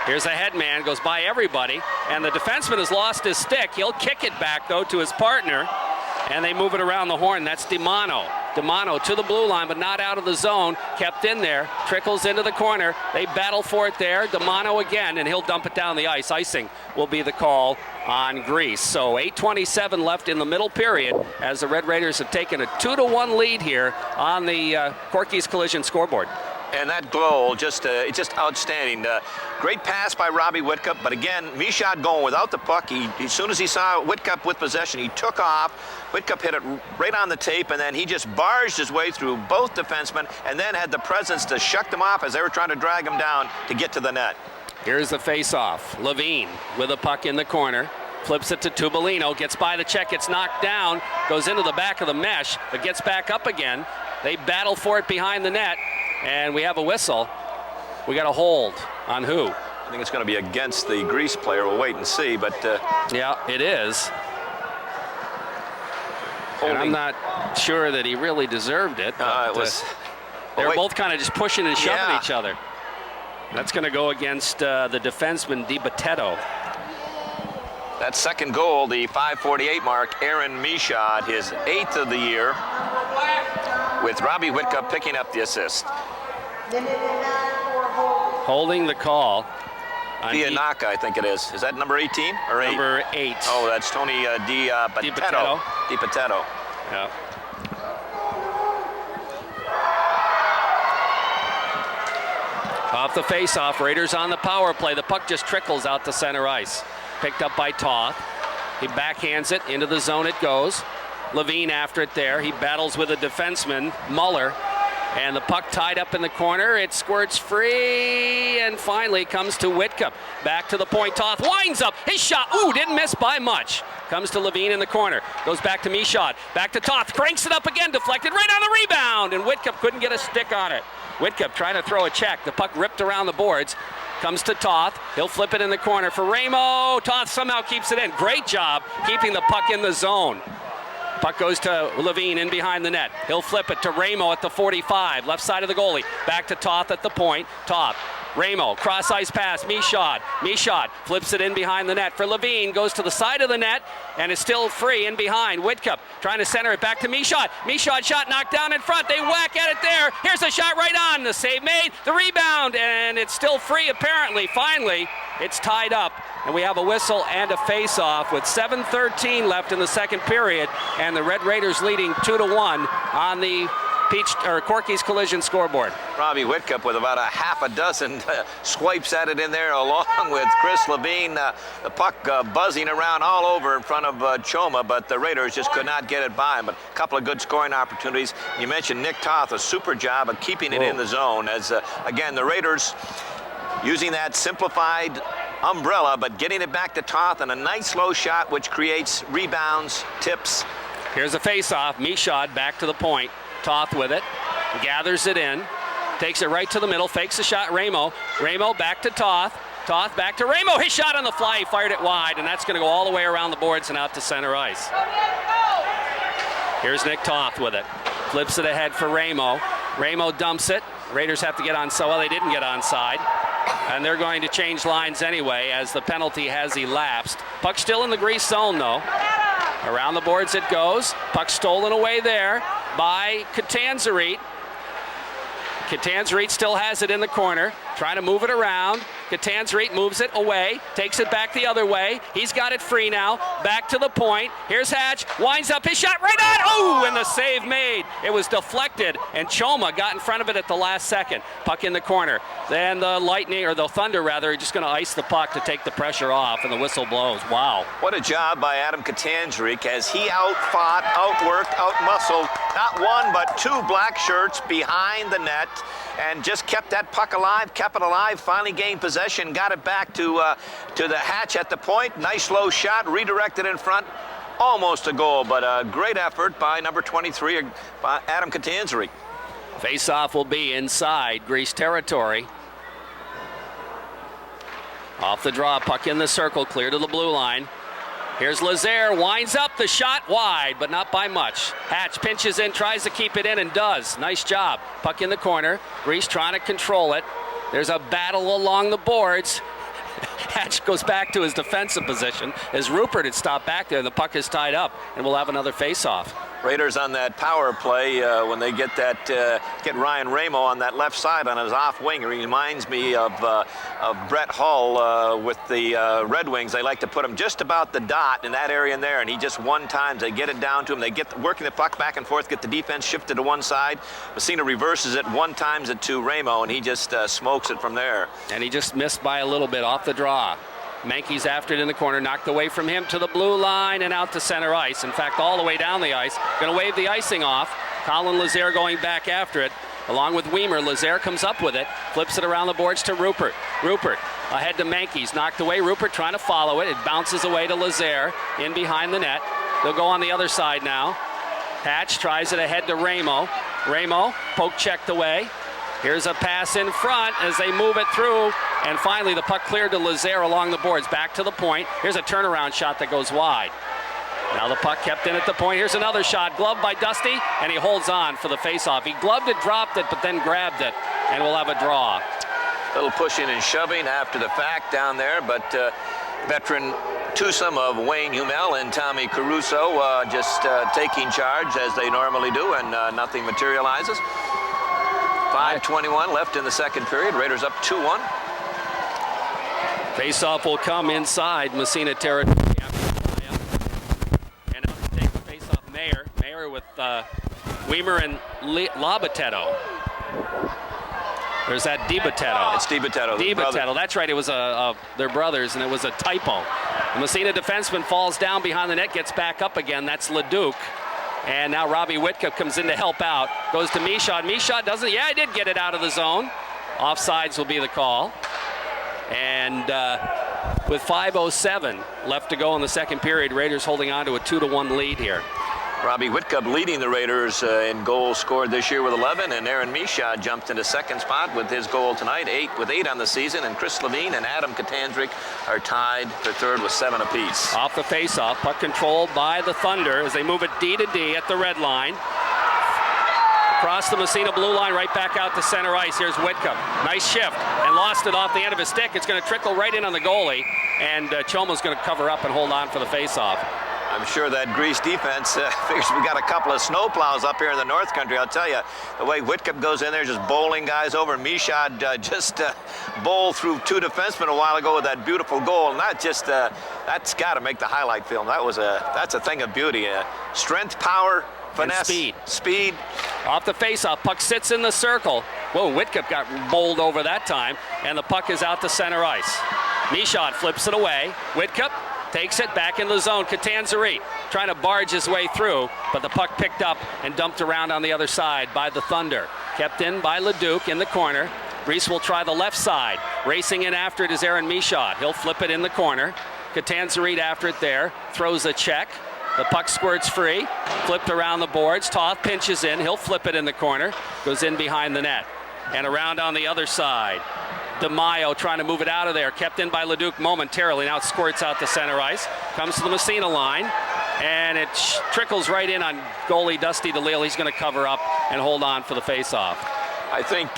Here's a headman, goes by everybody, and the defenseman has lost his stick. He'll kick it back, though, to his partner, and they move it around the horn. That's DiMano. DiMano to the blue line, but not out of the zone. Kept in there. Trickles into the corner. They battle for it there. DiMano again, and he'll dump it down the ice. Icing will be the call on Greece. So 8:27 left in the middle period as the Red Raiders have taken a 2-1 lead here on the Corky's Collision scoreboard.
And that goal, just outstanding. Great pass by Robbie Whitcup, but again, Michaud going without the puck. As soon as he saw Whitcup with possession, he took off. Whitcup hit it right on the tape, and then he just barged his way through both defensemen and then had the presence to shuck them off as they were trying to drag him down to get to the net.
Here's the face-off. Levine with a puck in the corner. Flips it to Tubolino, gets by the check, gets knocked down, goes into the back of the mesh, but gets back up again. They battle for it behind the net. And we have a whistle. We got a hold on who?
I think it's going to be against the Greece player. We'll wait and see, but...
yeah, it is. And I'm not sure that he really deserved it. But, they were both kind of just pushing and shoving each other. That's going to go against the defenseman, DiBattista.
That second goal, the 5:48 mark, Aaron Michaud, his 8th of the year, with Robbie Whitcup picking up the assist.
Holding the call.
Bianca, I think it is. Is that number 18 or 8?
Number 8.
Oh, that's Tony DiBattista. DiBattista.
Yeah. Off the face-off, Raiders on the power play. The puck just trickles out to center ice. Picked up by Toth. He backhands it. Into the zone it goes. Levine after it there. He battles with a defenseman, Muller. And the puck tied up in the corner. It squirts free and finally comes to Whitcup. Back to the point. Toth winds up. His shot. Ooh, didn't miss by much. Comes to Levine in the corner. Goes back to Michaud. Back to Toth. Cranks it up again. Deflected right on the rebound. And Whitcup couldn't get a stick on it. Whitcup trying to throw a check. The puck ripped around the boards. Comes to Toth. He'll flip it in the corner for Ramo. Toth somehow keeps it in. Great job keeping the puck in the zone. Puck goes to Levine in behind the net. He'll flip it to Ramo at the 45, left side of the goalie. Back to Toth at the point. Toth, Ramo, cross ice pass, Michaud. Michaud flips it in behind the net for Levine, goes to the side of the net, and is still free in behind. Whitcup trying to center it back to Michaud. Michaud shot knocked down in front. They whack at it there. Here's a shot right on. The save made, the rebound, and it's still free apparently. Finally, it's tied up. And we have a whistle and a face-off with 7:13 left in the second period, and the Red Raiders leading 2-1 on the Corky's Collision scoreboard.
Robbie Whitcup with about a half a dozen swipes at it in there, along with Chris Levine. The puck buzzing around all over in front of Choma, but the Raiders just could not get it by him. But a couple of good scoring opportunities. You mentioned Nick Toth, a super job of keeping it in the zone. As again, the Raiders using that simplified umbrella, but getting it back to Toth and a nice low shot, which creates rebounds, tips.
Here's a face-off. Michaud back to the point. Toth with it. Gathers it in. Takes it right to the middle. Fakes the shot. Ramo back to Toth. Toth back to Ramo. His shot on the fly. He fired it wide, and that's going to go all the way around the boards and out to center ice. Here's Nick Toth with it. Flips it ahead for Ramo. Ramo dumps it. Raiders have to get onside. Well, they didn't get onside. And they're going to change lines anyway as the penalty has elapsed. Puck still in the grease zone, though. Around the boards it goes. Puck stolen away there by Catanzarite. Catanzarite still has it in the corner, trying to move it around. Catanzarite moves it away, takes it back the other way. He's got it free now, back to the point. Here's Hatch, winds up his shot right on. Oh, and the save made. It was deflected, and Choma got in front of it at the last second. Puck in the corner. Then the Lightning, or the Thunder rather, are just going to ice the puck to take the pressure off, and the whistle blows. Wow.
What a job by Adam Catanzarite as he outfought, outworked, outmuscled not one but two black shirts behind the net and just kept that puck alive, kept it alive, finally gained possession, got it back to the Hatch at the point. Nice low shot, redirected in front. Almost a goal, but a great effort by number 23, by Adam Catanzarite.
Face-off will be inside Greece territory. Off the draw, puck in the circle, clear to the blue line. Here's Lazaire, winds up, the shot wide, but not by much. Hatch pinches in, tries to keep it in, and does. Nice job. Puck in the corner. Greece trying to control it. There's a battle along the boards. Hatch goes back to his defensive position as Rupert had stopped back there. The puck is tied up, and we'll have another face-off.
Raiders on that power play when they get Ryan Ramo on that left side on his off wing. He reminds me of Brett Hull with the Red Wings. They like to put him just about the dot in that area in there, and he just one time they get it down to him. They get working the puck back and forth, get the defense shifted to one side. Massena reverses it, one times it to Ramo, and he just smokes it from there.
And he just missed by a little bit off the draw. Mankey's after it in the corner, knocked away from him to the blue line and out to center ice. In fact, all the way down the ice. Going to wave the icing off. Colin Lazaire going back after it. Along with Weimer, Lazaire comes up with it, flips it around the boards to Rupert. Rupert ahead to Mankey's, knocked away. Rupert trying to follow it. It bounces away to Lazaire in behind the net. They'll go on the other side now. Hatch tries it ahead to Ramo. Ramo, poke checked away. Here's a pass in front as they move it through, and finally the puck cleared to Lazaire along the boards, back to the point. Here's a turnaround shot that goes wide. Now the puck kept in at the point. Here's another shot, gloved by Dusty, and he holds on for the faceoff. He gloved it, dropped it, but then grabbed it, and we'll have a draw.
Little pushing and shoving after the fact down there, but veteran twosome of Wayne Humel and Tommy Caruso just taking charge as they normally do, and nothing materializes. 5:21 left in the second period. Raiders up 2-1.
Face-off will come inside Massena territory. And out to take the face-off, Mayer. Mayer with Weimer and Labatetto. There's that DiBatetto.
It's DiBatetto.
DiBatetto, that's right. It was their brothers, and it was a typo. The Massena defenseman falls down behind the net, gets back up again. That's Leduc. And now Robbie Whitcup comes in to help out. Goes to Michaud. Michaud doesn't. Yeah, he did get it out of the zone. Offsides will be the call. And with 5:07 left to go in the second period, Raiders holding on to a 2-1 lead here.
Robbie Whitcup leading the Raiders in goals scored this year with 11, and Aaron Michaud jumped into second spot with his goal tonight, 8 on the season, and Chris Levine and Adam Catanzarite are tied for third with 7 apiece.
Off the faceoff, puck controlled by the Thunder as they move it D to D at the red line. Across the Massena blue line, right back out to center ice. Here's Whitcup. Nice shift, and lost it off the end of his stick. It's going to trickle right in on the goalie, and Choma's going to cover up and hold on for the faceoff.
I'm sure that Greece defense figures we got a couple of snowplows up here in the North Country. I'll tell you, the way Whitcup goes in there, just bowling guys over. Michaud just bowled through 2 defensemen a while ago with that beautiful goal, and that's got to make the highlight film. That's a thing of beauty. Strength, power, finesse,
and
speed.
Off the faceoff, puck sits in the circle. Whoa, Whitcup got bowled over that time, and the puck is out to center ice. Michaud flips it away. Whitcup takes it back in the zone. Catanzarite trying to barge his way through, but the puck picked up and dumped around on the other side by the Thunder. Kept in by Leduc in the corner. Greece will try the left side. Racing in after it is Aaron Michaud. He'll flip it in the corner. Catanzarite after it there. Throws a check. The puck squirts free. Flipped around the boards. Toth pinches in. He'll flip it in the corner. Goes in behind the net. And around on the other side. DeMaio trying to move it out of there. Kept in by Leduc momentarily. Now it squirts out the center ice. Comes to the Massena line. And it trickles right in on goalie Dusty DeLille. He's going to cover up and hold on for the faceoff.
I think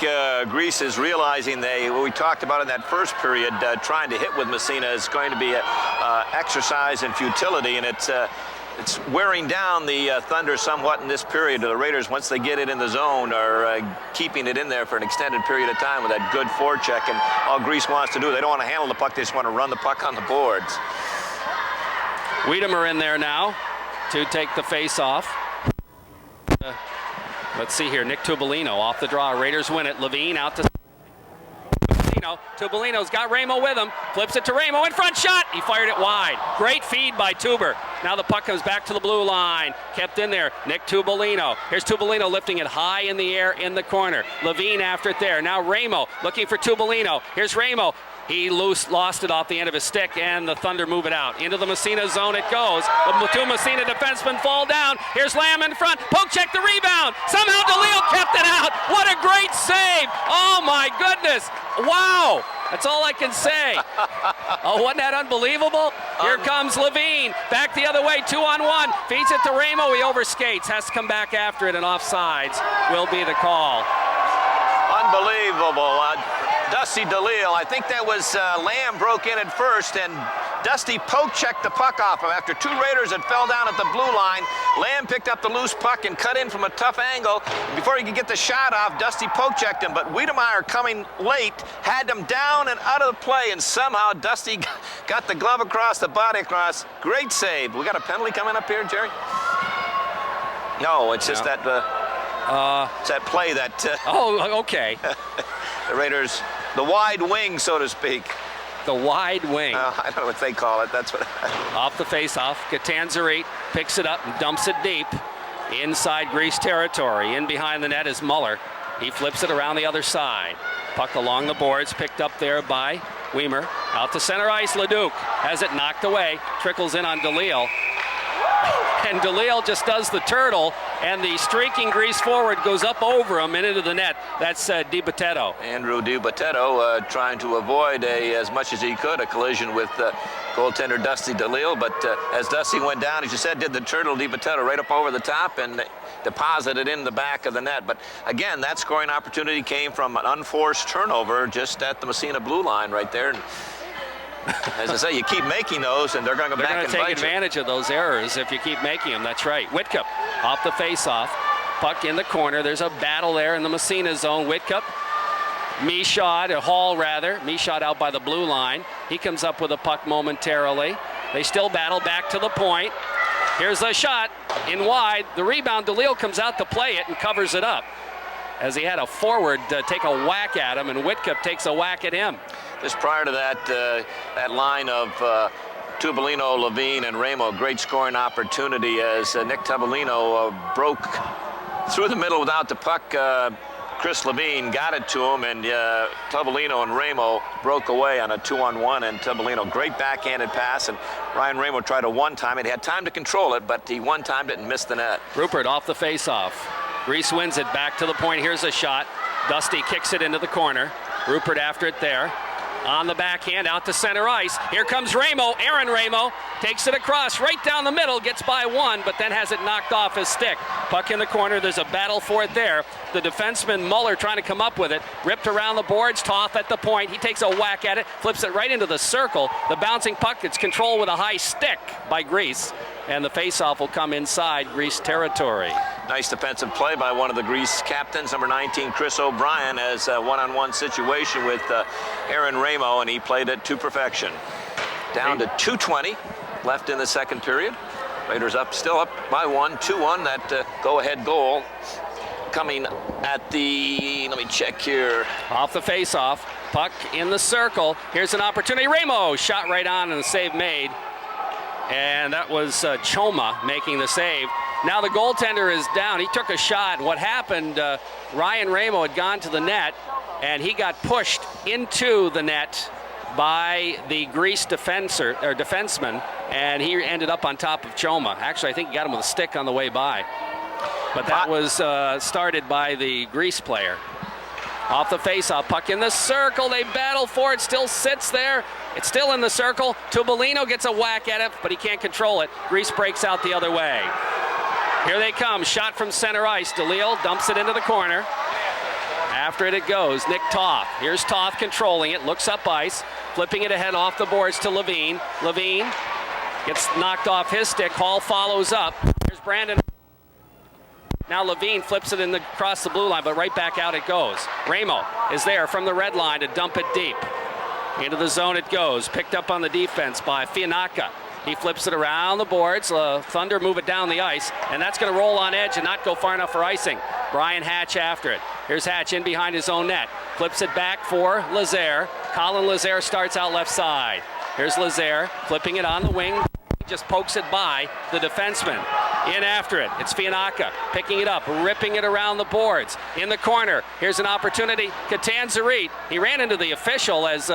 Greece is realizing what we talked about in that first period, trying to hit with Massena is going to be an exercise in futility, and it's wearing down the Thunder somewhat in this period. The Raiders, once they get it in the zone, are keeping it in there for an extended period of time with that good forecheck, and all Greece wants to do, they don't want to handle the puck, they just want to run the puck on the boards.
Wiedemer in there now to take the face-off. Let's see here, Nick Tubolino off the draw. Raiders win it. Levine out to Tubolino. Tubolino's got Ramo with him. Flips it to Ramo. In front shot. He fired it wide. Great feed by Tuber. Now the puck comes back to the blue line. Kept in there. Nick Tubolino. Here's Tubolino lifting it high in the air in the corner. Levine after it there. Now Ramo looking for Tubolino. Here's Ramo. He lost it off the end of his stick, and the Thunder move it out. Into the Massena zone it goes. The two Massena defensemen fall down. Here's Lamb in front. Poke check the rebound. Somehow DeLille kept it out. What a great save. Oh, my goodness. Wow. That's all I can say. Oh, wasn't that unbelievable? Here comes Levine. Back the other way, 2-on-1. Feeds it to Ramo. He overskates. Has to come back after it, and offsides will be the call.
Unbelievable. Dusty DeLille, I think that was Lamb broke in at first, and Dusty poke checked the puck off him. After two Raiders had fell down at the blue line, Lamb picked up the loose puck and cut in from a tough angle. Before he could get the shot off, Dusty poke checked him, but Wiedemeyer coming late had him down and out of the play, and somehow Dusty got the glove across, the body across. Great save. We got a penalty coming up here, Jerry? No, it's just that it's that play that
oh, okay.
the Raiders, the wide wing, so to speak.
The wide wing.
I don't know what they call it. That's what.
Off the face-off, Catanzarite picks it up and dumps it deep inside Greece territory. In behind the net is Muller. He flips it around the other side. Puck along the boards, picked up there by Weimer. Out to center ice, Leduc has it knocked away. Trickles in on DeLille. And DeLille just does the turtle, and the streaking Greece forward goes up over him and into the net. That's Di Battetto.
Andrew Di Battetto trying to avoid, as much as he could, a collision with goaltender Dusty DeLille. But as Dusty went down, as you said, did the turtle, Di Battetto right up over the top and deposited in the back of the net. But again, that scoring opportunity came from an unforced turnover just at the Massena blue line right there. And as I say, you keep making those, and they're going to go back and bite you.
They're going to take advantage of those errors if you keep making them. That's right. Whitcup off the face-off. Puck in the corner. There's a battle there in the Massena zone. Whitcup, Hall rather. Michaud out by the blue line. He comes up with a puck momentarily. They still battle back to the point. Here's a shot in wide. The rebound, DeLille comes out to play it and covers it up, as he had a forward take a whack at him, and Whitcup takes a whack at him.
Just prior to that, that line of Tubolino, Levine, and Ramo, great scoring opportunity as Nick Tubolino broke through the middle without the puck. Chris Levine got it to him, and Tubolino and Ramo broke away on a 2-on-1, and Tubolino, great backhanded pass, and Ryan Ramo tried to one-time it. He had time to control it, but he one-timed it and missed the net.
Rupert off the face-off. Greece wins it back to the point. Here's a shot. Dusty kicks it into the corner. Rupert after it there. On the backhand, out to center ice. Here comes Ramo. Aaron Ramo takes it across, right down the middle, gets by one, but then has it knocked off his stick. Puck in the corner. There's a battle for it there. The defenseman Muller trying to come up with it. Ripped around the boards. Toth at the point. He takes a whack at it, flips it right into the circle. The bouncing puck gets controlled with a high stick by Greece, and the faceoff will come inside Greece territory.
Nice defensive play by one of the Greece captains, number 19, Chris O'Brien, as a one-on-one situation with Aaron Ramo, and he played it to perfection. Down to 2:20 left in the second period. Raiders still up by 2-1. That go-ahead goal coming at the, let me check here.
Off the faceoff, puck in the circle. Here's an opportunity. Ramo shot right on and the save made. And that was Choma making the save. Now the goaltender is down. He took a shot. What happened, Ryan Ramo had gone to the net, and he got pushed into the net by the Greece defenseman, and he ended up on top of Choma. Actually, I think he got him with a stick on the way by. But that was started by the Greece player. Off the face-off, puck in the circle. They battle for it. Still sits there. It's still in the circle. Tubolino gets a whack at it, but he can't control it. Greece breaks out the other way. Here they come. Shot from center ice. DeLille dumps it into the corner. After it goes. Nick Toth. Here's Toth controlling it. Looks up ice. Flipping it ahead off the boards to Levine. Levine gets knocked off his stick. Hall follows up. Here's Brandon. Now Levine flips it across the blue line, but right back out it goes. Ramo is there from the red line to dump it deep. Into the zone it goes. Picked up on the defense by Fianacca. He flips it around the boards. Thunder move it down the ice, and that's going to roll on edge and not go far enough for icing. Brian Hatch after it. Here's Hatch in behind his own net. Flips it back for Lazaire. Colin Lazaire starts out left side. Here's Lazaire flipping it on the wing. Just pokes it by the defenseman. In after it. It's Fianacca picking it up, ripping it around the boards. In the corner. Here's an opportunity. Catanzarite. He ran into the official as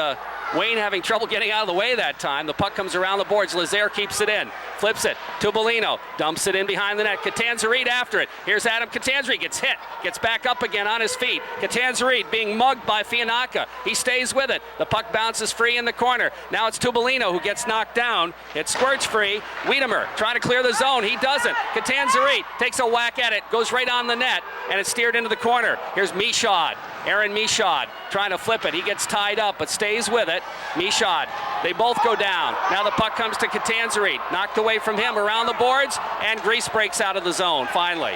Wayne having trouble getting out of the way that time. The puck comes around the boards. Lazaire keeps it in. Flips it. Tubolino dumps it in behind the net. Catanzarite after it. Here's Adam Catanzarite. Gets hit. Gets back up again on his feet. Catanzarite being mugged by Fianacca. He stays with it. The puck bounces free in the corner. Now it's Tubolino who gets knocked down. It squirts free. Wiedemer trying to clear the zone. He doesn't. Catanzarite takes a whack at it. Goes right on the net. And it's steered into the corner. Here's Michaud. Aaron Michaud trying to flip it. He gets tied up but stays with it. Michaud. They both go down. Now the puck comes to Catanzarite. Knocked away from him around the boards, and Greece breaks out of the zone finally.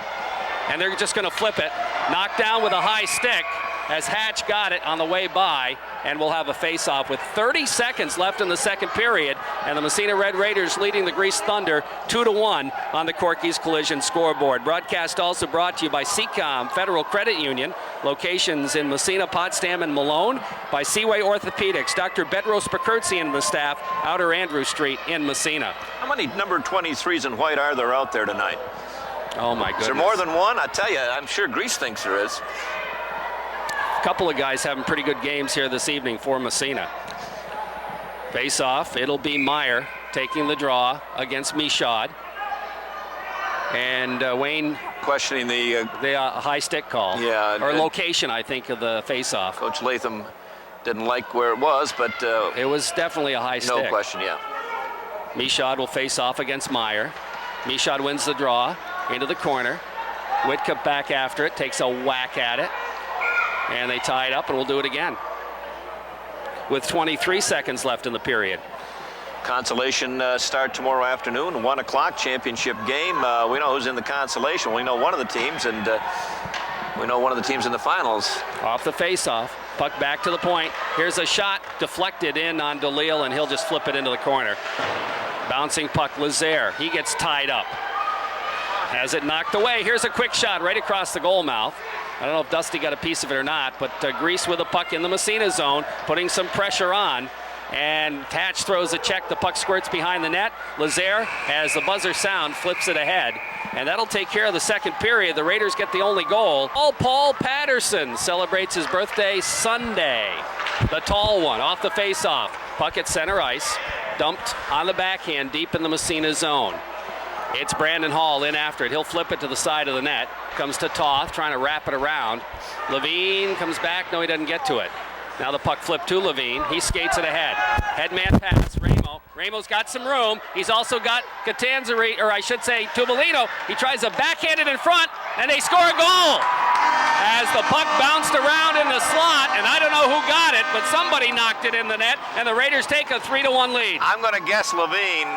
And they're just going to flip it. Knocked down with a high stick as Hatch got it on the way by, and we'll have a face-off with 30 seconds left in the second period, and the Massena Red Raiders leading the Greece Thunder 2-1 on the Corky's Collision scoreboard. Broadcast also brought to you by Seacom Federal Credit Union, locations in Massena, Potsdam, and Malone, by Seaway Orthopedics, Dr. Bedros Pakurtzi and the staff, Outer Andrew Street in Massena.
How many number 23s in white are there out there tonight?
Oh my goodness.
Is there more than one? I tell you, I'm sure Greece thinks there is.
A couple of guys having pretty good games here this evening for Massena. Face off, it'll be Meyer taking the draw against Michaud. And Wayne
questioning the
high stick call.
Yeah.
Or location, I think, of the face off.
Coach Latham didn't like where it was, but
it was definitely a high stick.
No question, yeah.
Michaud will face off against Meyer. Michaud wins the draw into the corner. Whitcup back after it, takes a whack at it. And they tie it up, and we'll do it again. With 23 seconds left in the period.
Consolation start tomorrow afternoon, 1 o'clock championship game. We know who's in the consolation. We know one of the teams, and we know one of the teams in the finals.
Off the face-off, puck back to the point. Here's a shot deflected in on DeLille, and he'll just flip it into the corner. Bouncing puck, Lazaire. He gets tied up. Has it knocked away. Here's a quick shot right across the goal mouth. I don't know if Dusty got a piece of it or not, but Greece with a puck in the Massena zone, putting some pressure on. And Hatch throws a check. The puck squirts behind the net. Lazaire, as the buzzer sound, flips it ahead. And that'll take care of the second period. The Raiders get the only goal. Paul Patterson celebrates his birthday Sunday. The tall one off the face-off. Puck at center ice. Dumped on the backhand deep in the Massena zone. It's Brandon Hall in after it. He'll flip it to the side of the net. Comes to Toth, trying to wrap it around. Levine comes back. No, he doesn't get to it. Now the puck flipped to Levine. He skates it ahead. Headman pass, Ramo. Ramo's got some room. He's also got Catanzarite, or I should say Tubolino. He tries to backhand it in front, and they score a goal. As the puck bounced around in the slot, and I don't know who got it, but somebody knocked it in the net, and the Raiders take a 3-1 lead.
I'm going to guess Levine.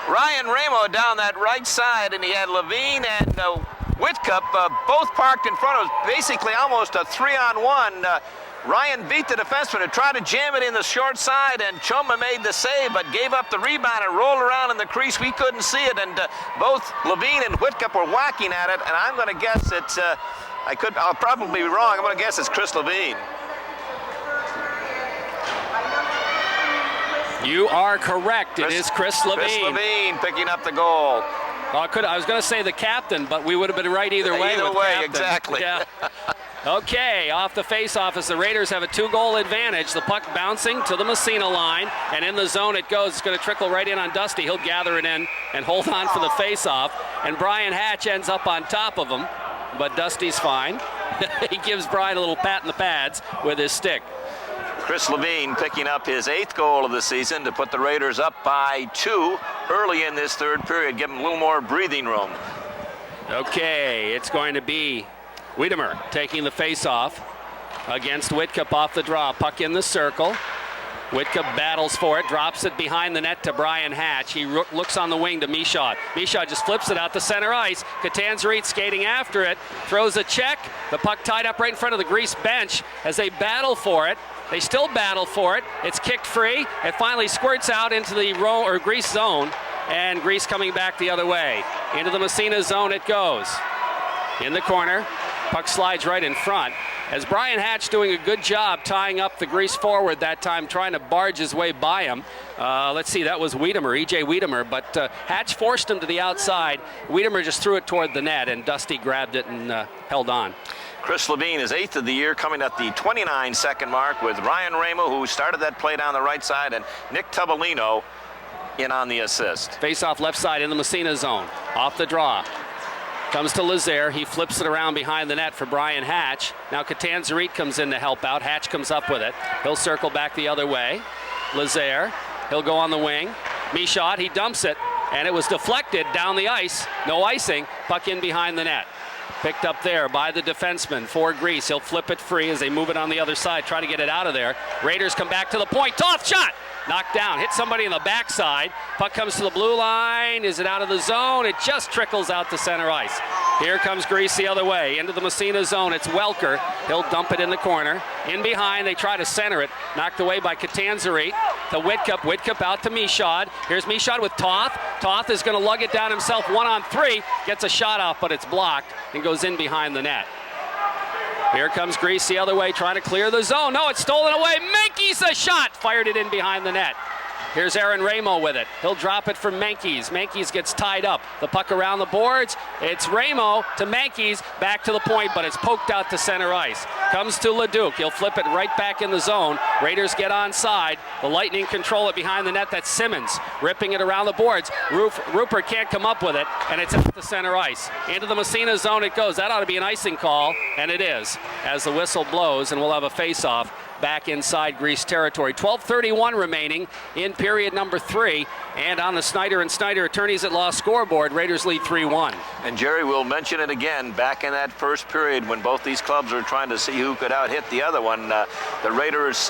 Ryan Ramo down that right side, and he had Levine and Whitcup both parked in front of us, basically almost a 3-on-1. Ryan beat the defenseman to try to jam it in the short side, and Choma made the save, but gave up the rebound and rolled around in the crease. We couldn't see it, and both Levine and Whitcup were whacking at it, and I'm going to guess it's, I'll probably be wrong, I'm going to guess it's Chris Levine.
You are correct. It is Chris Levine.
Chris Levine picking up the goal.
I was going to say the captain, but we would have been right either way.
Either
with
way,
captain.
exactly.
Yeah. Okay, off the face-off as the Raiders have a 2-goal advantage. The puck bouncing to the Massena line, and in the zone it goes. It's going to trickle right in on Dusty. He'll gather it in and hold on for the face-off, and Brian Hatch ends up on top of him, but Dusty's fine. He gives Brian a little pat in the pads with his stick.
Chris Levine picking up his 8th goal of the season to put the Raiders up by 2 early in this third period, give them a little more breathing room.
Okay, it's going to be Wiedemer taking the face-off against Whitcup off the draw. Puck in the circle. Whitcup battles for it, drops it behind the net to Brian Hatch. He looks on the wing to Michaud. Michaud just flips it out to center ice. Catanzarite skating after it, throws a check. The puck tied up right in front of the Grease bench as they battle for it. They still battle for it. It's kicked free. It finally squirts out into the Grease zone, and Grease coming back the other way. Into the Massena zone it goes. In the corner, puck slides right in front. As Brian Hatch doing a good job tying up the Grease forward that time, trying to barge his way by him. Let's see, that was Wiedemer, E.J. Wiedemer, but Hatch forced him to the outside. Wiedemer just threw it toward the net, and Dusty grabbed it and held on.
Chris Levine is 8th of the year, coming at the 29-second mark with Ryan Ramo, who started that play down the right side, and Nick Tubolino in on the assist.
Face-off left side in the Massena zone. Off the draw. Comes to Lazaire. He flips it around behind the net for Brian Hatch. Now Catanzarite comes in to help out. Hatch comes up with it. He'll circle back the other way. Lazaire. He'll go on the wing. Michaud, he dumps it, and it was deflected down the ice. No icing. Puck in behind the net. Picked up there by the defenseman for Grease. He'll flip it free as they move it on the other side, try to get it out of there. Raiders come back to the point. Toth shot! Knocked down, hit somebody in the backside. Puck comes to the blue line. Is it out of the zone? It just trickles out to center ice. Here comes Grease the other way, into the Massena zone. It's Welker. He'll dump it in the corner. In behind, they try to center it. Knocked away by Catanzarite to Whitcup. Whitcup out to Michaud. Here's Michaud with Toth. Toth is going to lug it down himself 1-on-3. Gets a shot off, but it's blocked and goes in behind the net. Here comes Grease the other way, trying to clear the zone. No, it's stolen away. Menkes a shot. Fired it in behind the net. Here's Aaron Ramo with it. He'll drop it for Menkes. Menkes gets tied up. The puck around the boards. It's Ramo to Menkes. Back to the point, but it's poked out to center ice. Comes to Leduc. He'll flip it right back in the zone. Raiders get onside. The Lightning control it behind the net. That's Simmons ripping it around the boards. Rupert can't come up with it, and it's out to center ice. Into the Massena zone it goes. That ought to be an icing call, and it is, as the whistle blows, and we'll have a face-off back inside Grease territory. 12:31 remaining in period number 3. And on the Snyder and Snyder Attorneys at Law scoreboard, Raiders lead 3-1.
And Jerry, will mention it again, back in that first period when both these clubs were trying to see who could out-hit the other one, the Raiders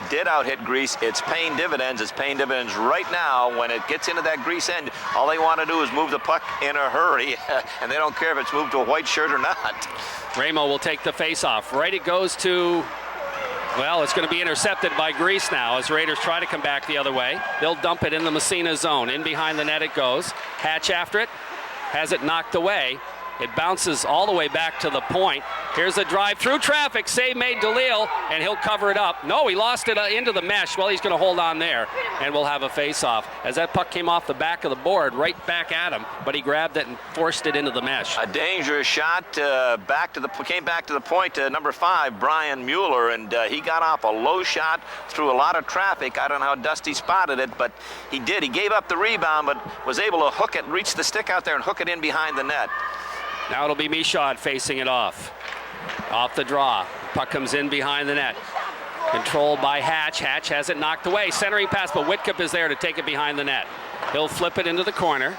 did out-hit Grease. It's paying dividends. It's paying dividends right now. When it gets into that Grease end, all they want to do is move the puck in a hurry, and they don't care if it's moved to a white shirt or not.
Ramo will take the face-off. Right it goes to... Well, it's going to be intercepted by Grease now as Raiders try to come back the other way. They'll dump it in the Massena zone. In behind the net it goes. Hatch after it. Has it knocked away. It bounces all the way back to the point. Here's a drive through traffic. Save made DeLille, and he'll cover it up. No, he lost it into the mesh. Well, he's going to hold on there, and we'll have a face-off. As that puck came off the back of the board, right back at him, but he grabbed it and forced it into the mesh.
A dangerous shot came back to the point, number 5, Brian Mueller, and he got off a low shot through a lot of traffic. I don't know how Dusty spotted it, but he did. He gave up the rebound, but was able to hook it, reach the stick out there and hook it in behind the net.
Now it'll be Michaud facing it off. Off the draw. Puck comes in behind the net. Controlled by Hatch. Hatch has it knocked away. Centering pass, but Whitcup is there to take it behind the net. He'll flip it into the corner.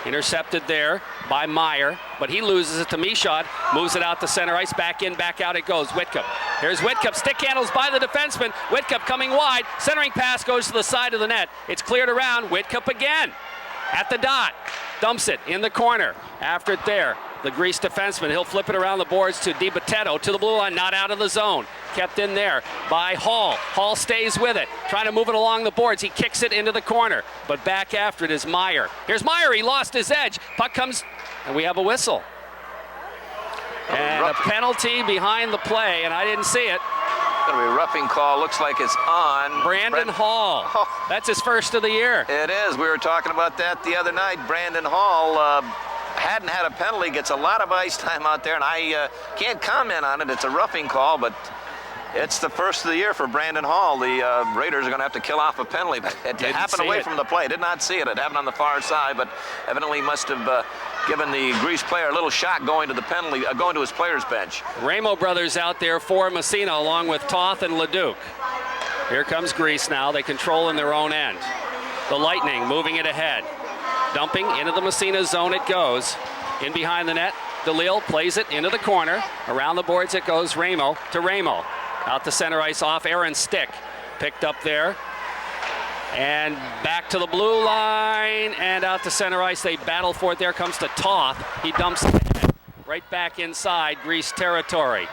Intercepted there by Meyer, but he loses it to Michaud. Moves it out to center ice. Back in, back out it goes. Whitcup. Here's Whitcup. Stick handles by the defenseman. Whitcup coming wide. Centering pass goes to the side of the net. It's cleared around. Whitcup again. At the dot. Dumps it in the corner. After it there. The Grease defenseman, he'll flip it around the boards to DiBattista to the blue line, not out of the zone. Kept in there by Hall. Hall stays with it, trying to move it along the boards. He kicks it into the corner, but back after it is Meyer. Here's Meyer, he lost his edge. Puck comes, and we have a whistle. And a penalty behind the play, and I didn't see it.
Going to be a roughing call. Looks like it's on
Brandon Hall.
Oh.
That's his first of the year.
It is. We were talking about that the other night. Brandon Hall hadn't had a penalty, gets a lot of ice time out there, and I can't comment on it. It's a roughing call, but it's the first of the year for Brandon Hall. The Raiders are going to have to kill off a penalty. It happened away from the play. Did not see it. It happened on the far side, but evidently must have given the Grease player a little shot going to the penalty, going to his player's bench.
Ramo brothers out there for Massena along with Toth and Leduc. Here comes Grease now. They control in their own end. The Lightning moving it ahead. Dumping into the Massena zone it goes. In behind the net, DeLille plays it into the corner. Around the boards it goes. Ramo to Ramo. Out to center ice off Aaron's stick. Picked up there. And back to the blue line and out to center ice. They battle for it. There comes to Toth. He dumps it right back inside Grease territory.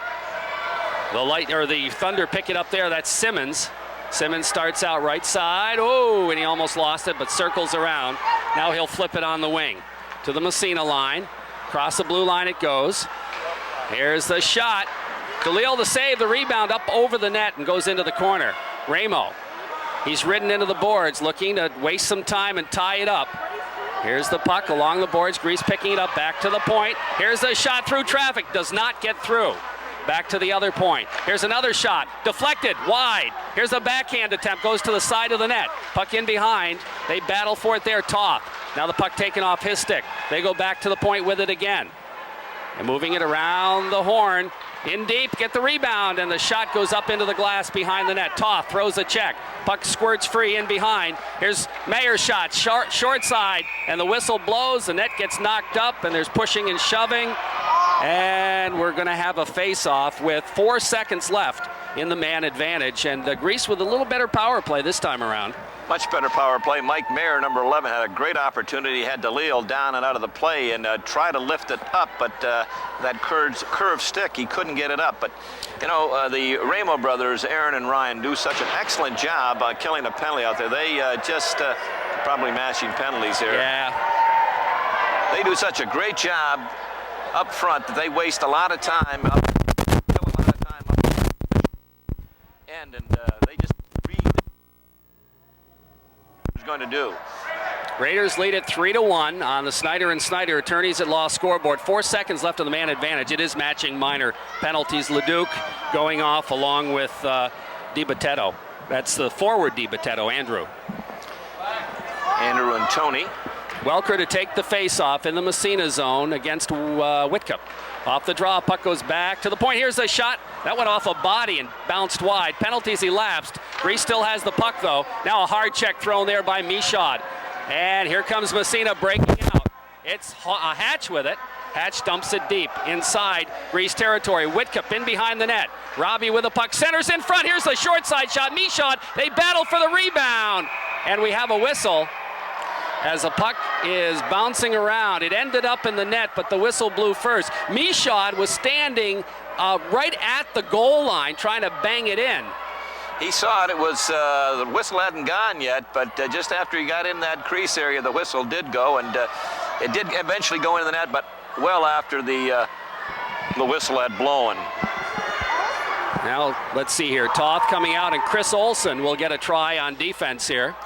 The Thunder pick it up there. That's Simmons. Simmons starts out right side. Oh, and he almost lost it, but circles around. Now he'll flip it on the wing to the Massena line. Across the blue line it goes. Here's the shot. DeLille to save, the rebound up over the net and goes into the corner. Ramo, he's ridden into the boards, looking to waste some time and tie it up. Here's the puck along the boards. Grease picking it up back to the point. Here's the shot through traffic. Does not get through. Back to the other point. Here's another shot. Deflected, wide. Here's a backhand attempt. Goes to the side of the net. Puck in behind. They battle for it there. Toth. Now the puck taken off his stick. They go back to the point with it again. And moving it around the horn. In deep, get the rebound, and the shot goes up into the glass behind the net. Toth throws a check. Puck squirts free in behind. Here's Mayer's shot, short side, and the whistle blows. The net gets knocked up, and there's pushing and shoving. And we're going to have a face-off with 4 seconds left in the man advantage. And Grease with a little better power play this time around.
Much better power play. Mike Mayer, number 11, had a great opportunity. He had DeLille down and out of the play and try to lift it up, but that curved stick, he couldn't get it up. But, you know, the Ramo brothers, Aaron and Ryan, do such an excellent job killing a penalty out there. They just probably matching penalties here.
Yeah.
They do such a great job up front that they waste a lot of time, kill a lot of time up front. And they just read what going to do.
Raiders lead it 3-1 on the Snyder and Snyder attorneys at law scoreboard. 4 seconds left on the man advantage. It is matching minor penalties. Leduc going off along with DiBattista. That's the forward DiBattista, Andrew.
Andrew and Tony.
Welker to take the face-off in the Massena zone against Whitcup. Off the draw, puck goes back to the point. Here's a shot. That went off a body and bounced wide. Penalties elapsed. Grease still has the puck, though. Now a hard check thrown there by Michaud. And here comes Massena breaking out. It's Hatch with it. Hatch dumps it deep inside Grease territory. Whitcup in behind the net. Robbie with the puck. Centers in front. Here's the short side shot. Michaud, they battle for the rebound. And we have a whistle as the puck is bouncing around. It ended up in the net, but the whistle blew first. Michaud was standing right at the goal line trying to bang it in.
He saw it. It was the whistle hadn't gone yet, but just after he got in that crease area, the whistle did go, and it did eventually go into the net, but well after the whistle had blown.
Now let's see here. Toth coming out, and Chris Olson will get a try on defense here.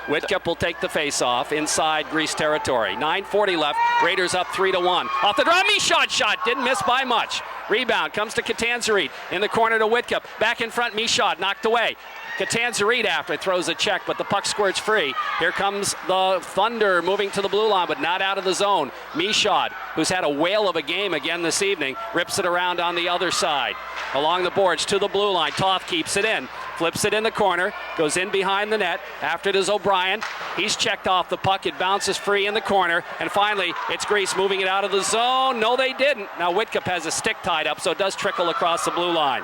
Whitcup will take the face-off inside Grease territory. 9:40 left. Raiders up 3-1. Off the draw, Michaud shot. Didn't miss by much. Rebound comes to Catanzarite in the corner to Whitcup. Back in front, Michaud knocked away. Catanzarite after throws a check, but the puck squirts free. Here comes the Thunder moving to the blue line, but not out of the zone. Michaud, who's had a whale of a game again this evening, rips it around on the other side. Along the boards to the blue line. Toth keeps it in. Flips it in the corner. Goes in behind the net. After it is O'Brien. He's checked off the puck. It bounces free in the corner. And finally, it's Grease moving it out of the zone. No, they didn't. Now Whitcup has a stick tied up, so it does trickle across the blue line.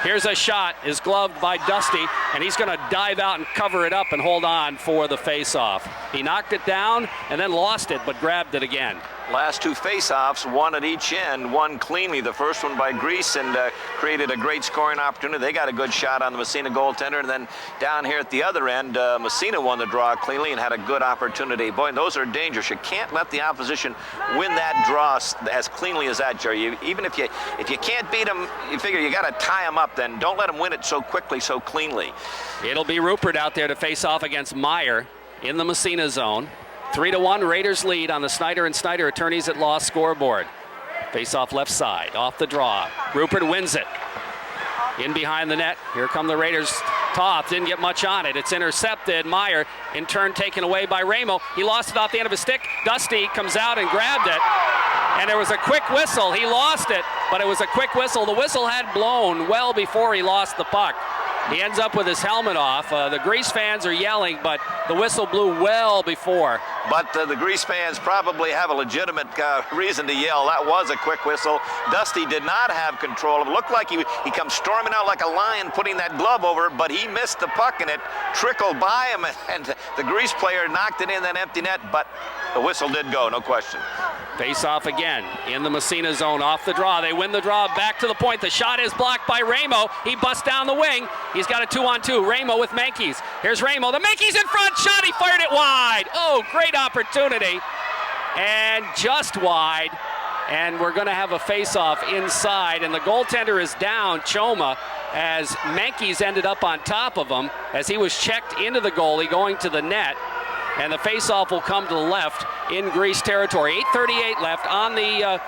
Here's a shot, is gloved by Dusty, and he's going to dive out and cover it up and hold on for the face-off. He knocked it down and then lost it, but grabbed it again.
Last two face-offs, one at each end, one cleanly. The first one by Greece and created a great scoring opportunity. They got a good shot on the Massena goaltender. And then down here at the other end, Massena won the draw cleanly and had a good opportunity. Boy, those are dangerous. You can't let the opposition win that draw as cleanly as that, Jerry. Even if you can't beat them, you figure you got to tie them up. Then don't let them win it so quickly, so cleanly.
It'll be Rupert out there to face off against Meyer in the Massena zone. 3-1 Raiders lead on the Snyder and Snyder Attorneys at Law scoreboard. Face off left side, off the draw. Rupert wins it. In behind the net, here come the Raiders. Toth didn't get much on it. It's intercepted. Meyer, in turn, taken away by Ramo. He lost it off the end of his stick. Dusty comes out and grabbed it. And there was a quick whistle. He lost it, but it was a quick whistle. The whistle had blown well before he lost the puck. He ends up with his helmet off. The Greece fans are yelling, but the whistle blew well before.
But the Greece fans probably have a legitimate reason to yell. That was a quick whistle. Dusty did not have control. It looked like he comes storming out like a lion, putting that glove over it, but he missed the puck, and it trickled by him, and the Greece player knocked it in that empty net, but the whistle did go, no question.
Face off again in the Massena zone, off the draw. They win the draw, back to the point. The shot is blocked by Ramo. He busts down the wing. He's got a 2-on-2. Ramo with Mankeys. Here's Ramo. The Mankeys in front. Shot. He fired it wide. Oh, great opportunity. And just wide. And we're going to have a face-off inside. And the goaltender is down, Choma, as Mankeys ended up on top of him as he was checked into the goalie going to the net. And the face-off will come to the left in Greece territory. 8:38 left on the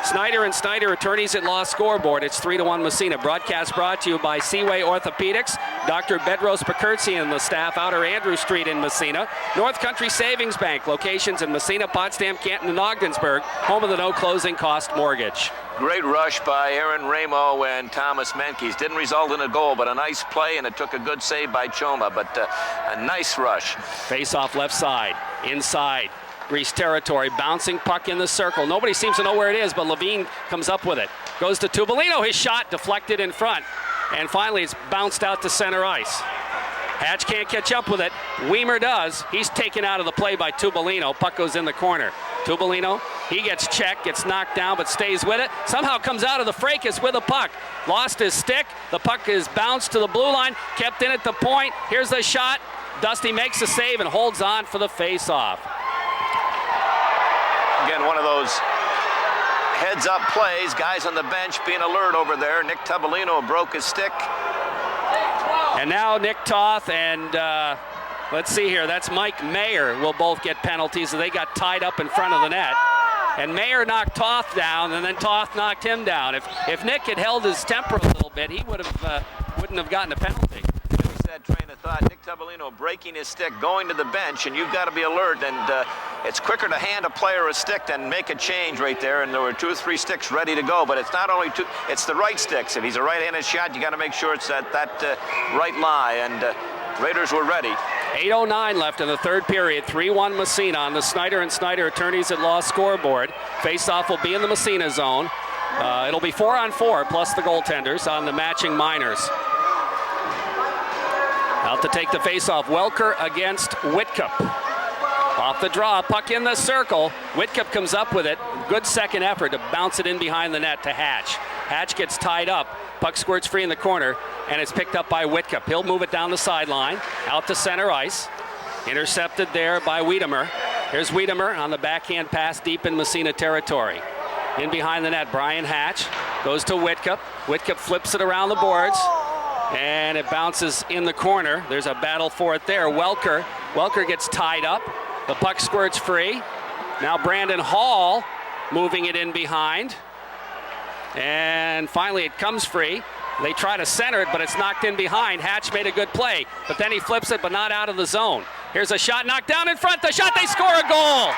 Snyder and Snyder Attorneys at Law scoreboard. It's 3-1 Massena. Broadcast brought to you by Seaway Orthopedics, Dr. Bedros Pakirtsi and the staff, Outer Andrew Street in Massena. North Country Savings Bank, locations in Massena, Potsdam, Canton, and Ogdensburg, home of the no closing cost mortgage.
Great rush by Aaron Ramo and Thomas Menkes. Didn't result in a goal, but a nice play, and it took a good save by Choma, but a nice rush.
Face off left side, inside Greece territory, bouncing puck in the circle. Nobody seems to know where it is, but Levine comes up with it. Goes to Tubolino, his shot deflected in front, and finally it's bounced out to center ice. Hatch can't catch up with it. Weimer does. He's taken out of the play by Tubolino. Puck goes in the corner. Tubolino, he gets checked, gets knocked down, but stays with it. Somehow comes out of the fracas with a puck. Lost his stick. The puck is bounced to the blue line, kept in at the point. Here's the shot. Dusty makes a save and holds on for the face-off.
Again, one of those heads-up plays. Guys on the bench being alert over there. Nick Tubolino broke his stick.
And now Nick Toth and let's see here, that's Mike Mayer will both get penalties. So they got tied up in front of the net. And Mayer knocked Toth down, and then Toth knocked him down. If Nick had held his temper a little bit, he wouldn't have gotten a penalty.
That train of thought, Nick Tubolino breaking his stick, going to the bench, and you've got to be alert, and it's quicker to hand a player a stick than make a change right there, and there were 2 or 3 sticks ready to go, but it's not only two, it's the right sticks. If he's a right-handed shot, you got to make sure it's at that right lie, and Raiders were ready.
8:09 left in the third period. 3-1 Massena on the Snyder and Snyder Attorneys at Law scoreboard. Face-off will be in the Massena zone. It'll be 4-on-4 plus the goaltenders on the matching minors. Out to take the face-off, Welker against Whitcup. Off the draw, puck in the circle. Whitcup comes up with it. Good second effort to bounce it in behind the net to Hatch. Hatch gets tied up. Puck squirts free in the corner, and it's picked up by Whitcup. He'll move it down the sideline, out to center ice. Intercepted there by Wiedemer. Here's Wiedemer on the backhand pass deep in Massena territory. In behind the net, Brian Hatch goes to Whitcup. Whitcup flips it around the boards. And it bounces in the corner. There's a battle for it there. Welker gets tied up. The puck squirts free. Now Brandon Hall moving it in behind. And finally it comes free. They try to center it, but it's knocked in behind. Hatch made a good play, but then he flips it, but not out of the zone. Here's a shot knocked down in front. The shot, they score a goal.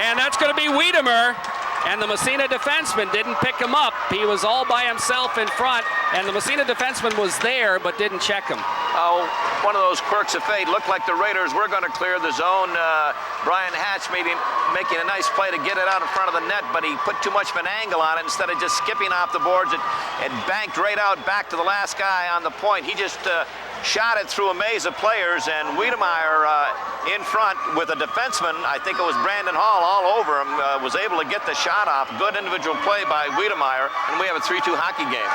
And that's going to be Wiedemer. And the Massena defenseman didn't pick him up. He was all by himself in front, and the Massena defenseman was there but didn't check him.
Oh, one of those quirks of fate. Looked like the Raiders were going to clear the zone. Brian Hatch making a nice play to get it out in front of the net, but he put too much of an angle on it. Instead of just skipping off the boards, it banked right out back to the last guy on the point. He just shot it through a maze of players, and Wiedemeyer in front with a defenseman, I think it was Brandon Hall, all over him, was able to get the shot off. Good individual play by Wiedemeyer, and we have a 3-2 hockey game.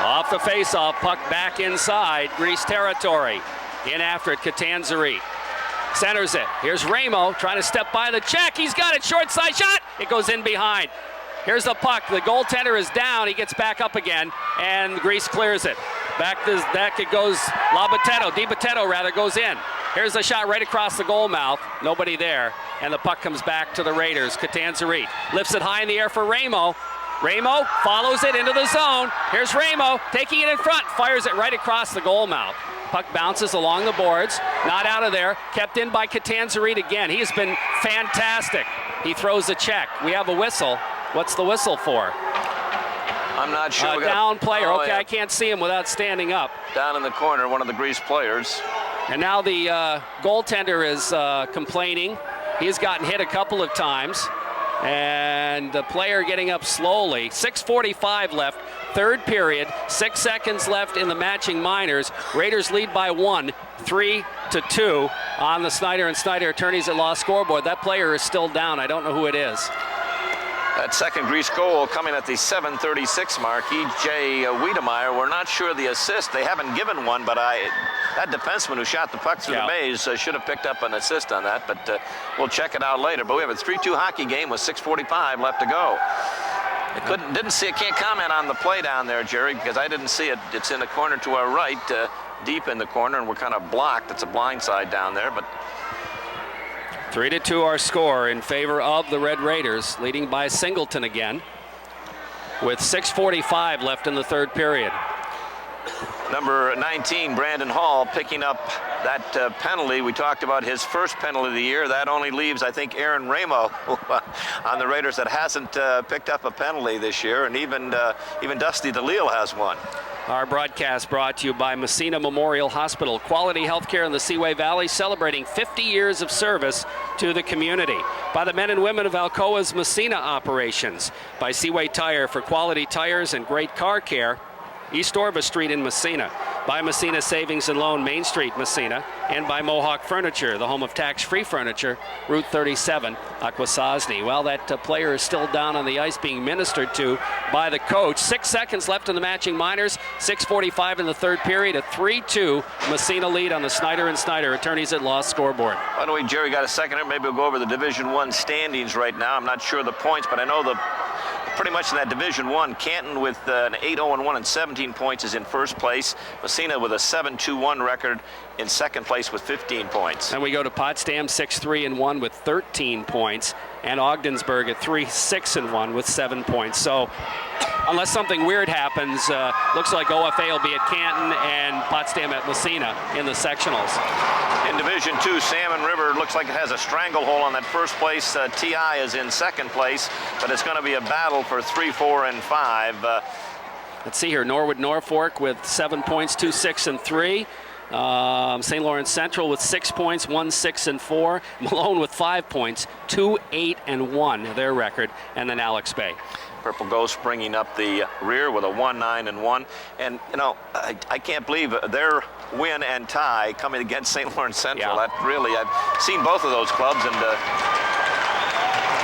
Off the face-off, puck back inside Greece territory. In after it, Catanzari centers it. Here's Ramo trying to step by the check. He's got it, short side shot. It goes in behind. Here's the puck. The goaltender is down. He gets back up again, and Greece clears it. Back to that, it goes DiBattista rather, goes in. Here's the shot right across the goal mouth. Nobody there, and the puck comes back to the Raiders. Catanzari lifts it high in the air for Ramo. Ramo follows it into the zone. Here's Ramo taking it in front, fires it right across the goal mouth. Puck bounces along the boards, not out of there, kept in by Catanzari again. He has been fantastic. He throws a check. We have a whistle. What's the whistle for?
I'm not sure.
Down player.
Oh,
okay,
yeah.
I can't see him without standing up.
Down in the corner, one of the Greece players.
And now the goaltender is complaining. He's gotten hit a couple of times. And the player getting up slowly. 6:45 left, third period. 6 seconds left in the matching minors. Raiders lead by 1, 3-2 on the Snyder and Snyder Attorneys at Law scoreboard. That player is still down. I don't know who it is.
That second Greece goal coming at the 7:36 mark. E.J. Wiedemeyer. We're not sure the assist. They haven't given one, but that defenseman who shot the puck through the maze should have picked up an assist on that, but we'll check it out later. But we have a 3-2 hockey game with 6:45 left to go. Didn't see it. Can't comment on the play down there, Jerry, because I didn't see it. It's in the corner to our right, deep in the corner, and we're kind of blocked. It's a blind side down there, but
3-2 our score in favor of the Red Raiders, leading by Singleton again, with 6:45 left in the third period.
Number 19, Brandon Hall, picking up that penalty. We talked about his first penalty of the year. That only leaves, I think, Aaron Ramo on the Raiders that hasn't picked up a penalty this year, and even Dusty DeLille has one.
Our broadcast brought to you by Massena Memorial Hospital. Quality healthcare in the Seaway Valley, celebrating 50 years of service to the community. By the men and women of Alcoa's Massena operations. By Seaway Tire for quality tires and great car care. East Orva Street in Massena. By Massena Savings and Loan, Main Street, Massena. And by Mohawk Furniture, the home of tax-free furniture, Route 37, Akwesasne. Well, that player is still down on the ice being ministered to by the coach. 6 seconds left in the matching minors. 6:45 in the third period. A 3-2 Massena lead on the Snyder and Snyder Attorneys at Law scoreboard.
By the way, Jerry got a second here. Maybe we'll go over the Division I standings right now. I'm not sure of the points, but I know pretty much in that Division I, Canton with an 8-0-1 and 17 points is in first place. Massena with a 7-2-1 record in second place with 15 points.
And we go to Potsdam 6-3-1 with 13 points, and Ogdensburg at 3-6-1 with 7 points. So unless something weird happens, looks like OFA will be at Canton and Potsdam at Massena in the sectionals.
In Division II, Salmon River looks like it has a stranglehold on that first place. TI is in second place, but it's going to be a battle for 3, 4, and 5.
Let's see here. Norwood Norfolk with 7 points, 2, 6, and 3. St. Lawrence Central with 6 points, 1, 6, and 4. Malone with 5 points, 2, 8, and 1, their record, and then Alex Bay.
Purple Ghost bringing up the rear with a 1, 9, and 1. And, you know, I can't believe their win and tie coming against St. Lawrence Central.
Yeah.
That really, I've seen both of those clubs.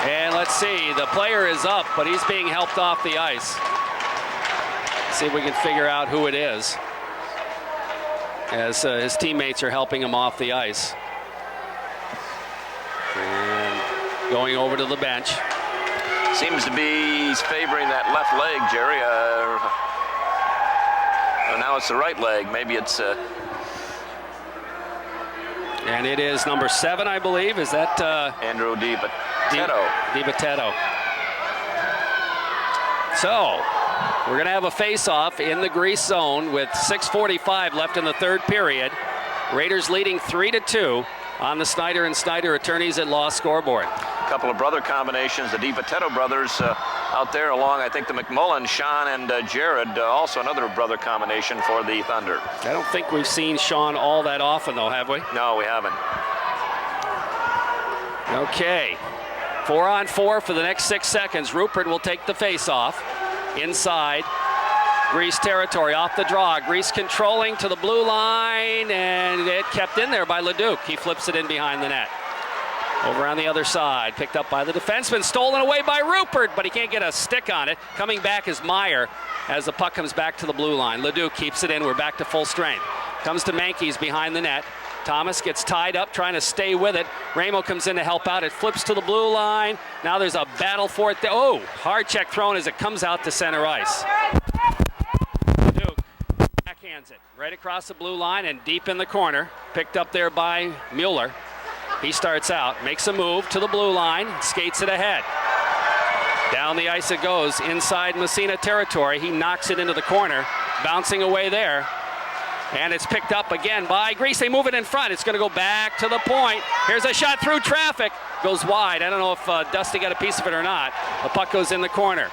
And let's see, the player is up, but he's being helped off the ice. See if we can figure out who it is, as his teammates are helping him off the ice. And going over to the bench.
Seems to be he's favoring that left leg, Jerry. Now it's the right leg. Maybe it's...
And it is number 7, I believe. Is that...
Andrew DiBattista.
DiBattista. So, we're going to have a face-off in the Greece zone with 6:45 left in the third period. Raiders leading 3-2 on the Snyder and Snyder Attorneys at Law scoreboard.
A couple of brother combinations, the DiBattista brothers out there along, I think, the McMullen, Sean and Jared, also another brother combination for the Thunder.
I don't think we've seen Sean all that often, though, have we?
No, we haven't.
Okay. 4-on-4 for the next 6 seconds. Rupert will take the face-off. Inside. Grease territory, off the draw. Grease controlling to the blue line, and it kept in there by Leduc. He flips it in behind the net. Over on the other side, picked up by the defenseman, stolen away by Rupert, but he can't get a stick on it. Coming back is Meyer as the puck comes back to the blue line. Leduc keeps it in. We're back to full strength. Comes to Mankeys behind the net. Thomas gets tied up, trying to stay with it. Ramo comes in to help out. It flips to the blue line. Now there's a battle for it. Oh, hard check thrown as it comes out to center ice. Leduc backhands it right across the blue line and deep in the corner. Picked up there by Mueller. He starts out, makes a move to the blue line, skates it ahead. Down the ice it goes, inside Massena territory. He knocks it into the corner, bouncing away there. And it's picked up again by Grease. They move it in front. It's going to go back to the point. Here's a shot through traffic. Goes wide. I don't know if Dusty got a piece of it or not. The puck goes in the corner.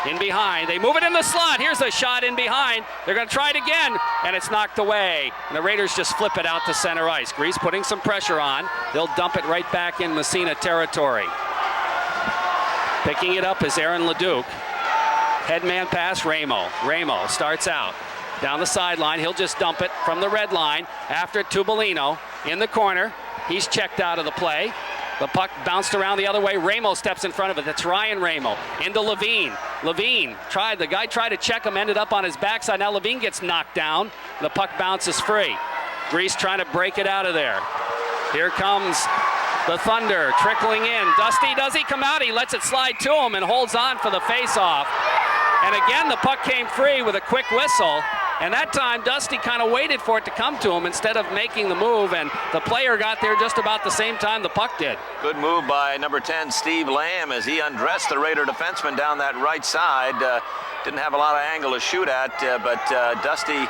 In behind. They move it in the slot. Here's a shot in behind. They're going to try it again, and it's knocked away. And the Raiders just flip it out to center ice. Grease putting some pressure on. They'll dump it right back in Massena territory. Picking it up is Aaron Leduc. Headman pass, Ramo. Ramo starts out. Down the sideline. He'll just dump it from the red line. After Tubolino in the corner. He's checked out of the play. The puck bounced around the other way. Ramo steps in front of it. That's Ryan Ramo. Into Levine. Levine tried. The guy tried to check him, ended up on his backside. Now Levine gets knocked down. The puck bounces free. Grease trying to break it out of there. Here comes the Thunder trickling in. Dusty, does he come out? He lets it slide to him and holds on for the face-off. And again, the puck came free with a quick whistle. And that time, Dusty kind of waited for it to come to him instead of making the move, and the player got there just about the same time the puck did.
Good move by number 10, Steve Lamb, as he undressed the Raider defenseman down that right side. Didn't have a lot of angle to shoot at, but Dusty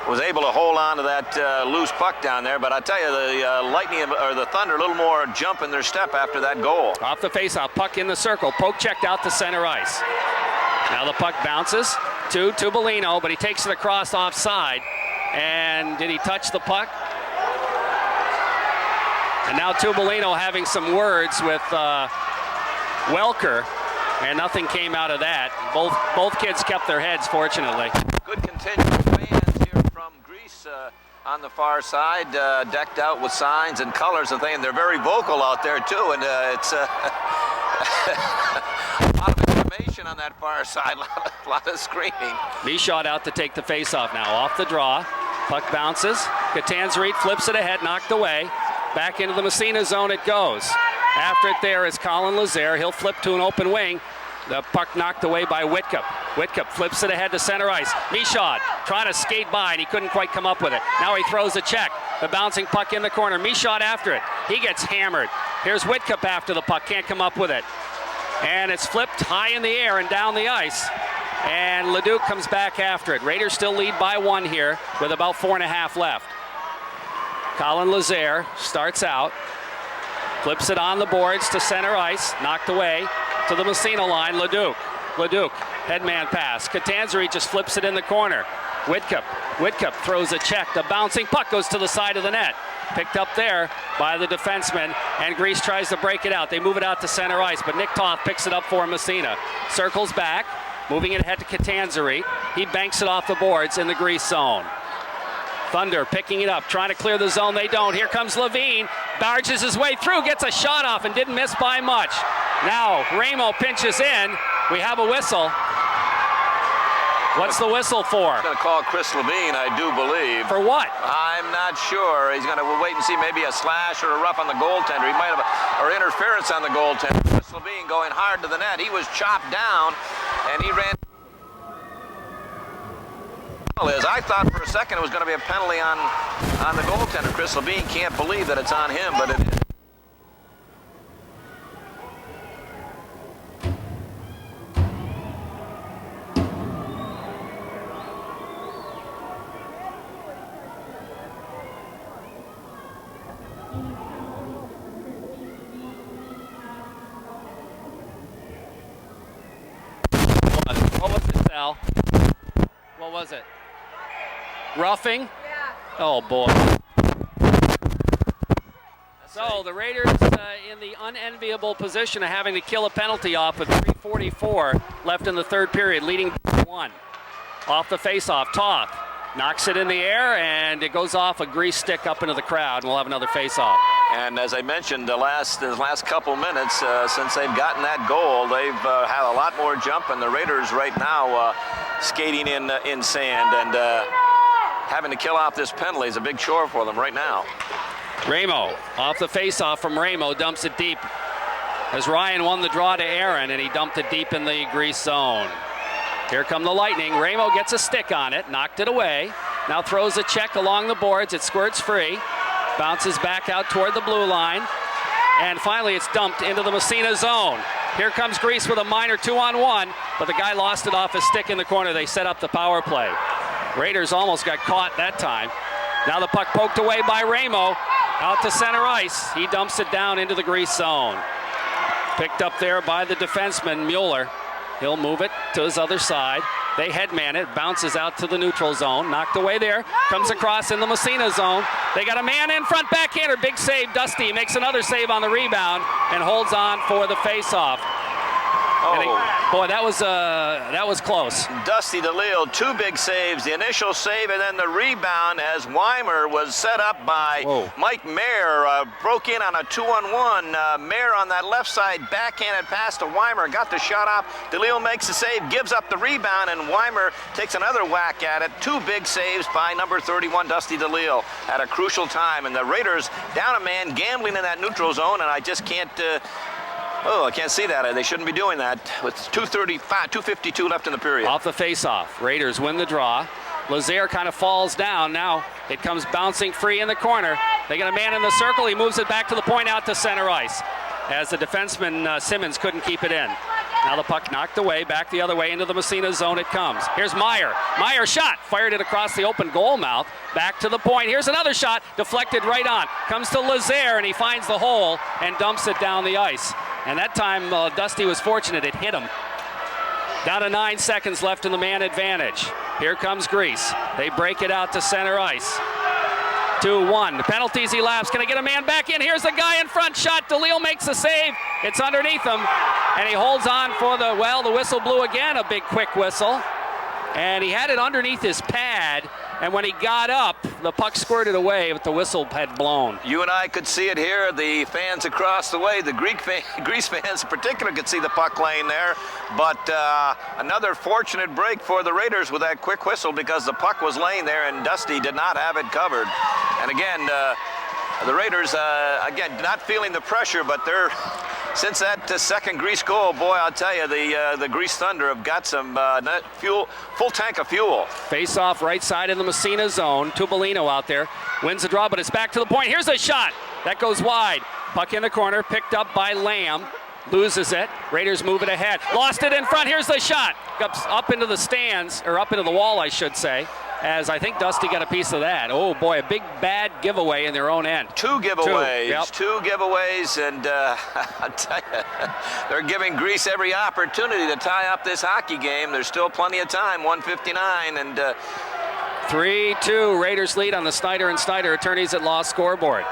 was able to hold on to that loose puck down there. But I tell you, the Lightning or the Thunder a little more jump in their step after that goal.
Off the faceoff, puck in the circle, poke checked out to center ice. Now the puck bounces to Tubolino, but he takes it across offside. And did he touch the puck? And now Tubolino having some words with Welker, and nothing came out of that. Both kids kept their heads, fortunately.
Good contingent of fans here from Greece on the far side, decked out with signs and colors and things. They're very vocal out there too, and it's a lot of information on that far side, a lot of screaming.
Michaud out to take the face-off now. Off the draw, puck bounces. Catanzarite flips it ahead, knocked away. Back into the Massena zone it goes. After it there is Colin Lazare. He'll flip to an open wing. The puck knocked away by Whitcup. Whitcup flips it ahead to center ice. Michaud trying to skate by, and he couldn't quite come up with it. Now he throws a check. The bouncing puck in the corner. Michaud after it. He gets hammered. Here's Whitcup after the puck. Can't come up with it. And it's flipped high in the air and down the ice. And Leduc comes back after it. Raiders still lead by 1 here with about 4.5 left. Colin Lazare starts out. Flips it on the boards to center ice. Knocked away to the Massena line. Leduc, headman pass. Catanzarite just flips it in the corner. Whitcup throws a check. The bouncing puck goes to the side of the net. Picked up there by the defenseman, and Grease tries to break it out. They move it out to center ice, but Nick Toth picks it up for Massena. Circles back, moving it ahead to Catanzarite. He banks it off the boards in the Grease zone. Thunder picking it up, trying to clear the zone. They don't. Here comes Levine, barges his way through, gets a shot off, and didn't miss by much. Now Ramo pinches in. We have a whistle. What's the whistle for?
He's going to call Chris Levine, I do believe.
For what?
I'm not sure. He's going to wait and see, maybe a slash or a rough on the goaltender. He might have, or interference on the goaltender. Chris Levine going hard to the net. He was chopped down, and he ran. I thought for a second it was going to be a penalty on the goaltender. Chris Levine can't believe that it's on him, but it is.
What was it, Sal? What was it? Roughing?
Yeah.
Oh, boy. So the Raiders in the unenviable position of having to kill a penalty off with 3:44 left in the third period, leading 1. off the face-off. Toth knocks it in the air, and it goes off a grease stick up into the crowd, and we'll have another face-off.
And as I mentioned, the last couple minutes since they've gotten that goal, they've had a lot more jump, and the Raiders right now skating in sand, and having to kill off this penalty is a big chore for them right now.
Ramo off the face-off from Ramo, dumps it deep as Ryan won the draw to Aaron, and he dumped it deep in the grease zone. Here come the Lightning. Ramo gets a stick on it, knocked it away. Now throws a check along the boards. It squirts free, bounces back out toward the blue line, and finally it's dumped into the Massena zone. Here comes Grease with a minor 2-on-1, but the guy lost it off his stick in the corner. They set up the power play. Raiders almost got caught that time. Now the puck poked away by Ramo, out to center ice. He dumps it down into the grease zone. Picked up there by the defenseman, Mueller. He'll move it to his other side. They headman it, bounces out to the neutral zone. Knocked away there, comes across in the Massena zone. They got a man in front, backhander, big save. Dusty makes another save on the rebound and holds on for the faceoff. Boy, that was close.
Dusty DeLille, 2 big saves. The initial save and then the rebound as Weimer was set up by Mike Mayer. Broke in on a 2-on-1. Mayer on that left side, backhanded pass to Weimer. Got the shot off. DeLille makes the save, gives up the rebound, and Weimer takes another whack at it. 2 big saves by number 31, Dusty DeLille, at a crucial time. And the Raiders down a man, gambling in that neutral zone, and I just can't... I can't see that. They shouldn't be doing that with 2:52 left in the period.
Off the face-off. Raiders win the draw. Lazaire kind of falls down. Now it comes bouncing free in the corner. They got a man in the circle. He moves it back to the point out to center ice as the defenseman Simmons couldn't keep it in. Now the puck knocked away, back the other way into the Massena zone it comes. Here's Meyer. Meyer shot, fired it across the open goal mouth, back to the point. Here's another shot, deflected right on. Comes to Lazaire, and he finds the hole and dumps it down the ice. And that time, Dusty was fortunate, it hit him. Down to 9 seconds left in the man advantage. Here comes Grease. They break it out to center ice. 2-1. The penalties elapse. Can I get a man back in? Here's the guy in front. Shot. DeLille makes the save. It's underneath him. And he holds on for the whistle blew again. A big quick whistle. And he had it underneath his pad. And when he got up, the puck squirted away, but the whistle had blown.
You and I could see it here. The fans across the way, the Grease fans in particular, could see the puck laying there. But another fortunate break for the Raiders with that quick whistle, because the puck was laying there and Dusty did not have it covered. And again, the Raiders, again, not feeling the pressure, but they're... Since that second Grease goal, boy, I'll tell you, the Grease Thunder have got some full tank of fuel.
Face off right side in the Massena zone. Tubolino out there, wins the draw, but it's back to the point. Here's a shot. That goes wide. Puck in the corner, picked up by Lamb. Loses it. Raiders move it ahead. Lost it in front. Here's the shot. Up into the stands, or up into the wall, I should say, as I think Dusty got a piece of that. Oh, boy, a big, bad giveaway in their own end.
2 giveaways.
Yep.
2 giveaways, and I'll tell you, they're giving Grease every opportunity to tie up this hockey game. There's still plenty of time, 1:59, and...
3-2, Raiders lead on the Snyder and Snyder Attorneys at Law scoreboard.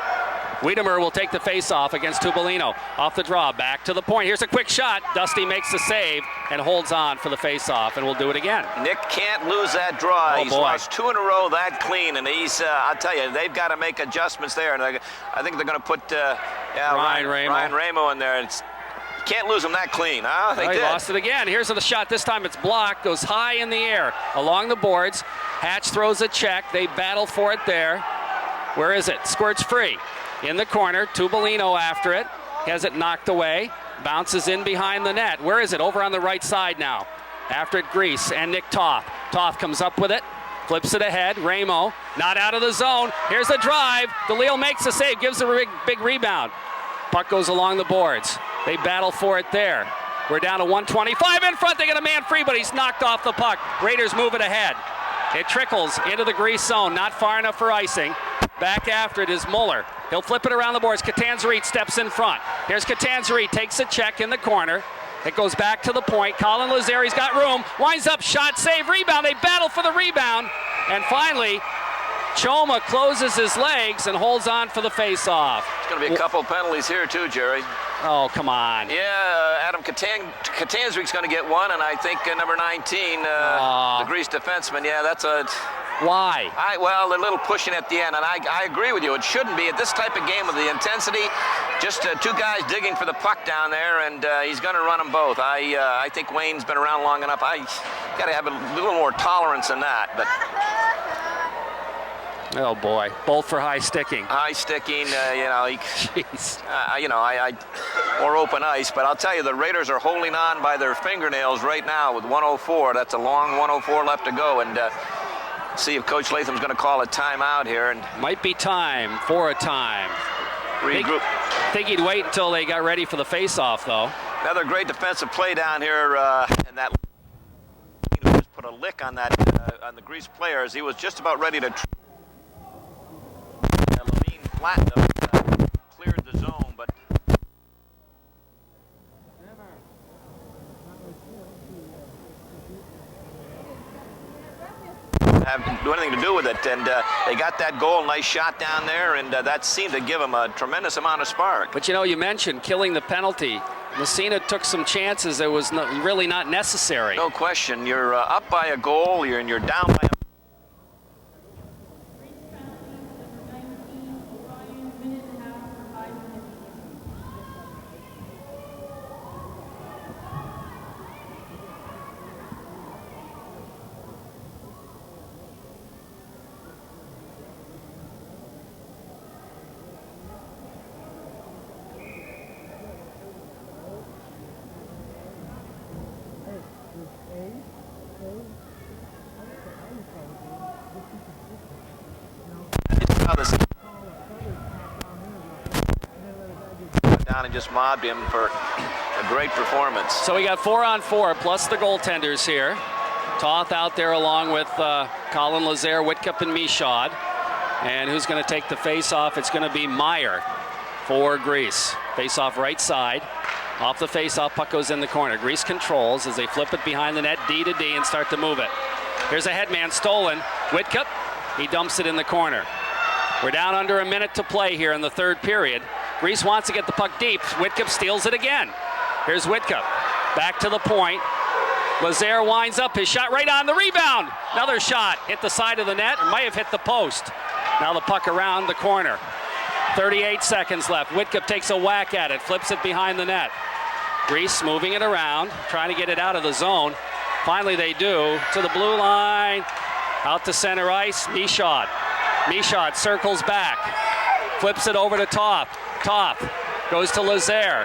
Wiedemer will take the face-off against Tubolino. Off the draw, back to the point. Here's a quick shot. Dusty makes the save and holds on for the face-off, and we'll do it again.
Nick can't lose that draw.
Oh,
he's
boy.
lost 2 in a row that clean, and he's, I'll tell you, they've got to make adjustments there. And I think they're going to put Ryan Ramo in there. Can't lose him that clean. They did.
Lost it again. Here's the shot. This time it's blocked. Goes high in the air along the boards. Hatch throws a check. They battle for it there. Where is it? Squirts free. In the corner, Tubolino after it, has it knocked away, bounces in behind the net. Where is it? Over on the right side now. After it, Grease and Nick Toth. Toth comes up with it, flips it ahead. Ramo, not out of the zone. Here's the drive. DeLille makes the save, gives a big rebound. Puck goes along the boards. They battle for it there. We're down to 125 in front. They get a man free, but he's knocked off the puck. Raiders move it ahead. It trickles into the Grease zone, not far enough for icing. Back after it is Mueller. He'll flip it around the boards. Catanzarite steps in front. Here's Catanzarite, takes a check in the corner. It goes back to the point. Colin Lazari's got room. Winds up, shot, save, rebound. They battle for the rebound. And finally, Choma closes his legs and holds on for the face-off.
There's going to be a couple penalties here too, Jerry.
Oh, come on.
Yeah, Adam Katanzwik's going to get one, and I think number 19, the Greece defenseman. Yeah, that's a.
Why?
Well, they're a little pushing at the end, and I agree with you. It shouldn't be at this type of game with the intensity. Just two guys digging for the puck down there, and he's going to run them both. I think Wayne's been around long enough. I got to have a little more tolerance than that. But
oh boy, both for high sticking.
High sticking,
Jeez.
Or open ice. But I'll tell you, the Raiders are holding on by their fingernails right now with 1:04. That's a long 1:04 left to go, and. See if Coach Latham's going to call a timeout here. And
might be time for a time.
Regroup.
Think he'd wait until they got ready for the face-off, though.
Another great defensive play down here, and that just put a lick on that on the Greece players. He was just about ready to. Levine flattened him, cleared the zone, but. Have do anything to do with it, and they got that goal, nice shot down there, and that seemed to give them a tremendous amount of spark.
But you mentioned killing the penalty. Massena took some chances that was really not necessary.
No question. You're up by a goal, you're down by a. Down and just mobbed him for a great performance.
So we got 4-on-4 plus the goaltenders here. Toth out there along with Colin Lazare, Whitcup, and Michaud. And who's going to take the face-off? It's going to be Meyer for Greece. Face-off right side. Off the face-off, puck goes in the corner. Greece controls as they flip it behind the net, D to D, and start to move it. Here's a headman stolen. Whitcup, he dumps it in the corner. We're down under a minute to play here in the third period. Greece wants to get the puck deep. Whitcup steals it again. Here's Whitcup. Back to the point. Lazare winds up his shot right on the rebound. Another shot. Hit the side of the net. It might have hit the post. Now the puck around the corner. 38 seconds left. Whitcup takes a whack at it. Flips it behind the net. Greece moving it around. Trying to get it out of the zone. Finally they do. To the blue line. Out to center ice. Michaud. Michaud circles back. Flips it over to Toth. Toth goes to Lazare.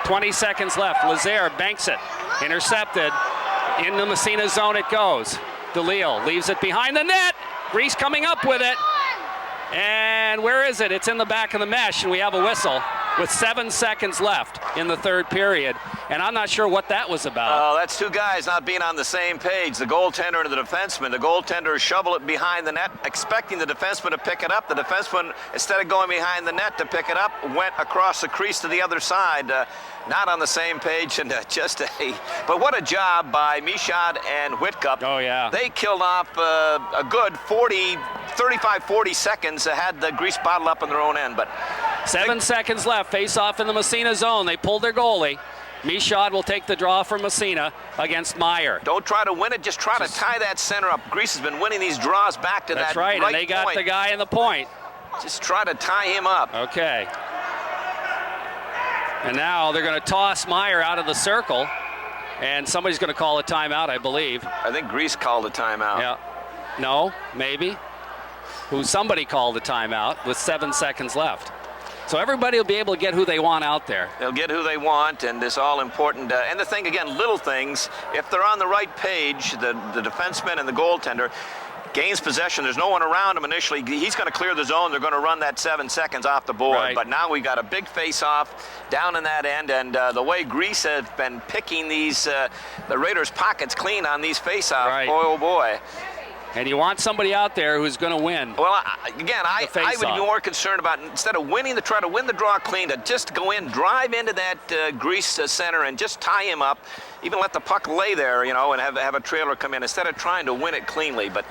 20 seconds left. Lazare banks it. Intercepted. In the Massena zone it goes. DeLille leaves it behind the net. Greece coming up with it. And where is it? It's in the back of the mesh, and we have a whistle with 7 seconds left in the third period. And I'm not sure what that was about.
Oh, that's two guys not being on the same page, the goaltender and the defenseman. The goaltender shovel it behind the net, expecting the defenseman to pick it up. The defenseman, instead of going behind the net to pick it up, went across the crease to the other side. Not on the same page, and but what a job by Michaud and Whitcup.
Oh, yeah.
They killed off a good 35-40 seconds, had the Grease bottled up in their own end. But
7 seconds left, face off in the Massena zone. They pulled their goalie. Michaud will take the draw from Massena against Meyer.
Don't try to win it, just try to tie that center up. Grease has been winning these draws back to
That's
that
right,
right
and they got
point.
the guy in the point.
Just try to tie him up.
Okay. And now they're going to toss Meyer out of the circle, and somebody's going to call a timeout, I believe.
I think Grease called a timeout.
Yeah. No, maybe. Somebody called a timeout with 7 seconds left. So everybody will be able to get who they want out there.
They'll get who they want, and it's all important. And the thing, again, little things, if they're on the right page, the defenseman and the goaltender gains possession. There's no one around him initially. He's going to clear the zone. They're going to run that 7 seconds off the board.
Right.
But now we got a big face-off down in that end, and the way Grease has been picking these the Raiders' pockets clean on these face-offs,
right.
Boy, oh boy.
And you want somebody out there who's going to win.
Well, I would be more concerned about, instead of winning, try to win the draw clean, to just go in, drive into that Grease center and just tie him up, even let the puck lay there, and have a trailer come in instead of trying to win it cleanly. But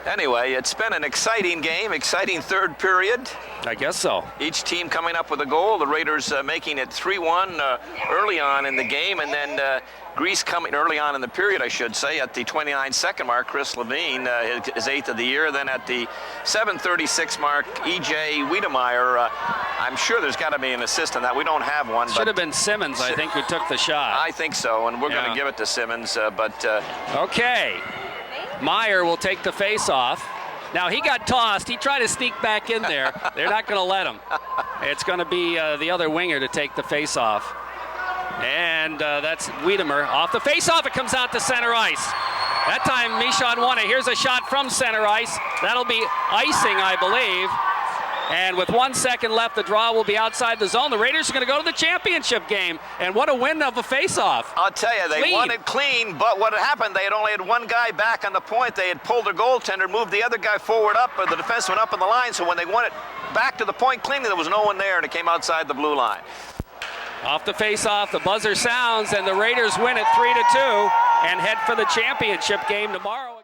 Anyway, it's been an exciting game, exciting third period.
I guess so.
Each team coming up with a goal. The Raiders making it 3-1 early on in the game, and then Greece coming early on in the period, I should say, at the 29-second mark. Chris Levine, his 8th of the year. Then at the 7:36 mark, E.J. Wiedemeyer. I'm sure there's got to be an assist on that. We don't have one.
Should have been Simmons, I think, who took the shot.
I think so, and we're going to give it to Simmons.
Okay. Meyer will take the face-off. Now, he got tossed. He tried to sneak back in there. They're not going to let him. It's going to be the other winger to take the face-off. And that's Wiedemeyer. Off the face-off, it comes out to center ice. That time, Michon won it. Here's a shot from center ice. That'll be icing, I believe. And with 1 second left, the draw will be outside the zone. The Raiders are going to go to the championship game. And what a win of a face-off.
I'll tell you, they won it clean, but what had happened, they had only had one guy back on the point. They had pulled their goaltender, moved the other guy forward up, the defenseman up in the line, so when they won it back to the point cleanly, there was no one there, and it came outside the blue line.
Off the face-off, the buzzer sounds, and the Raiders win it 3-2 and head for the championship game tomorrow.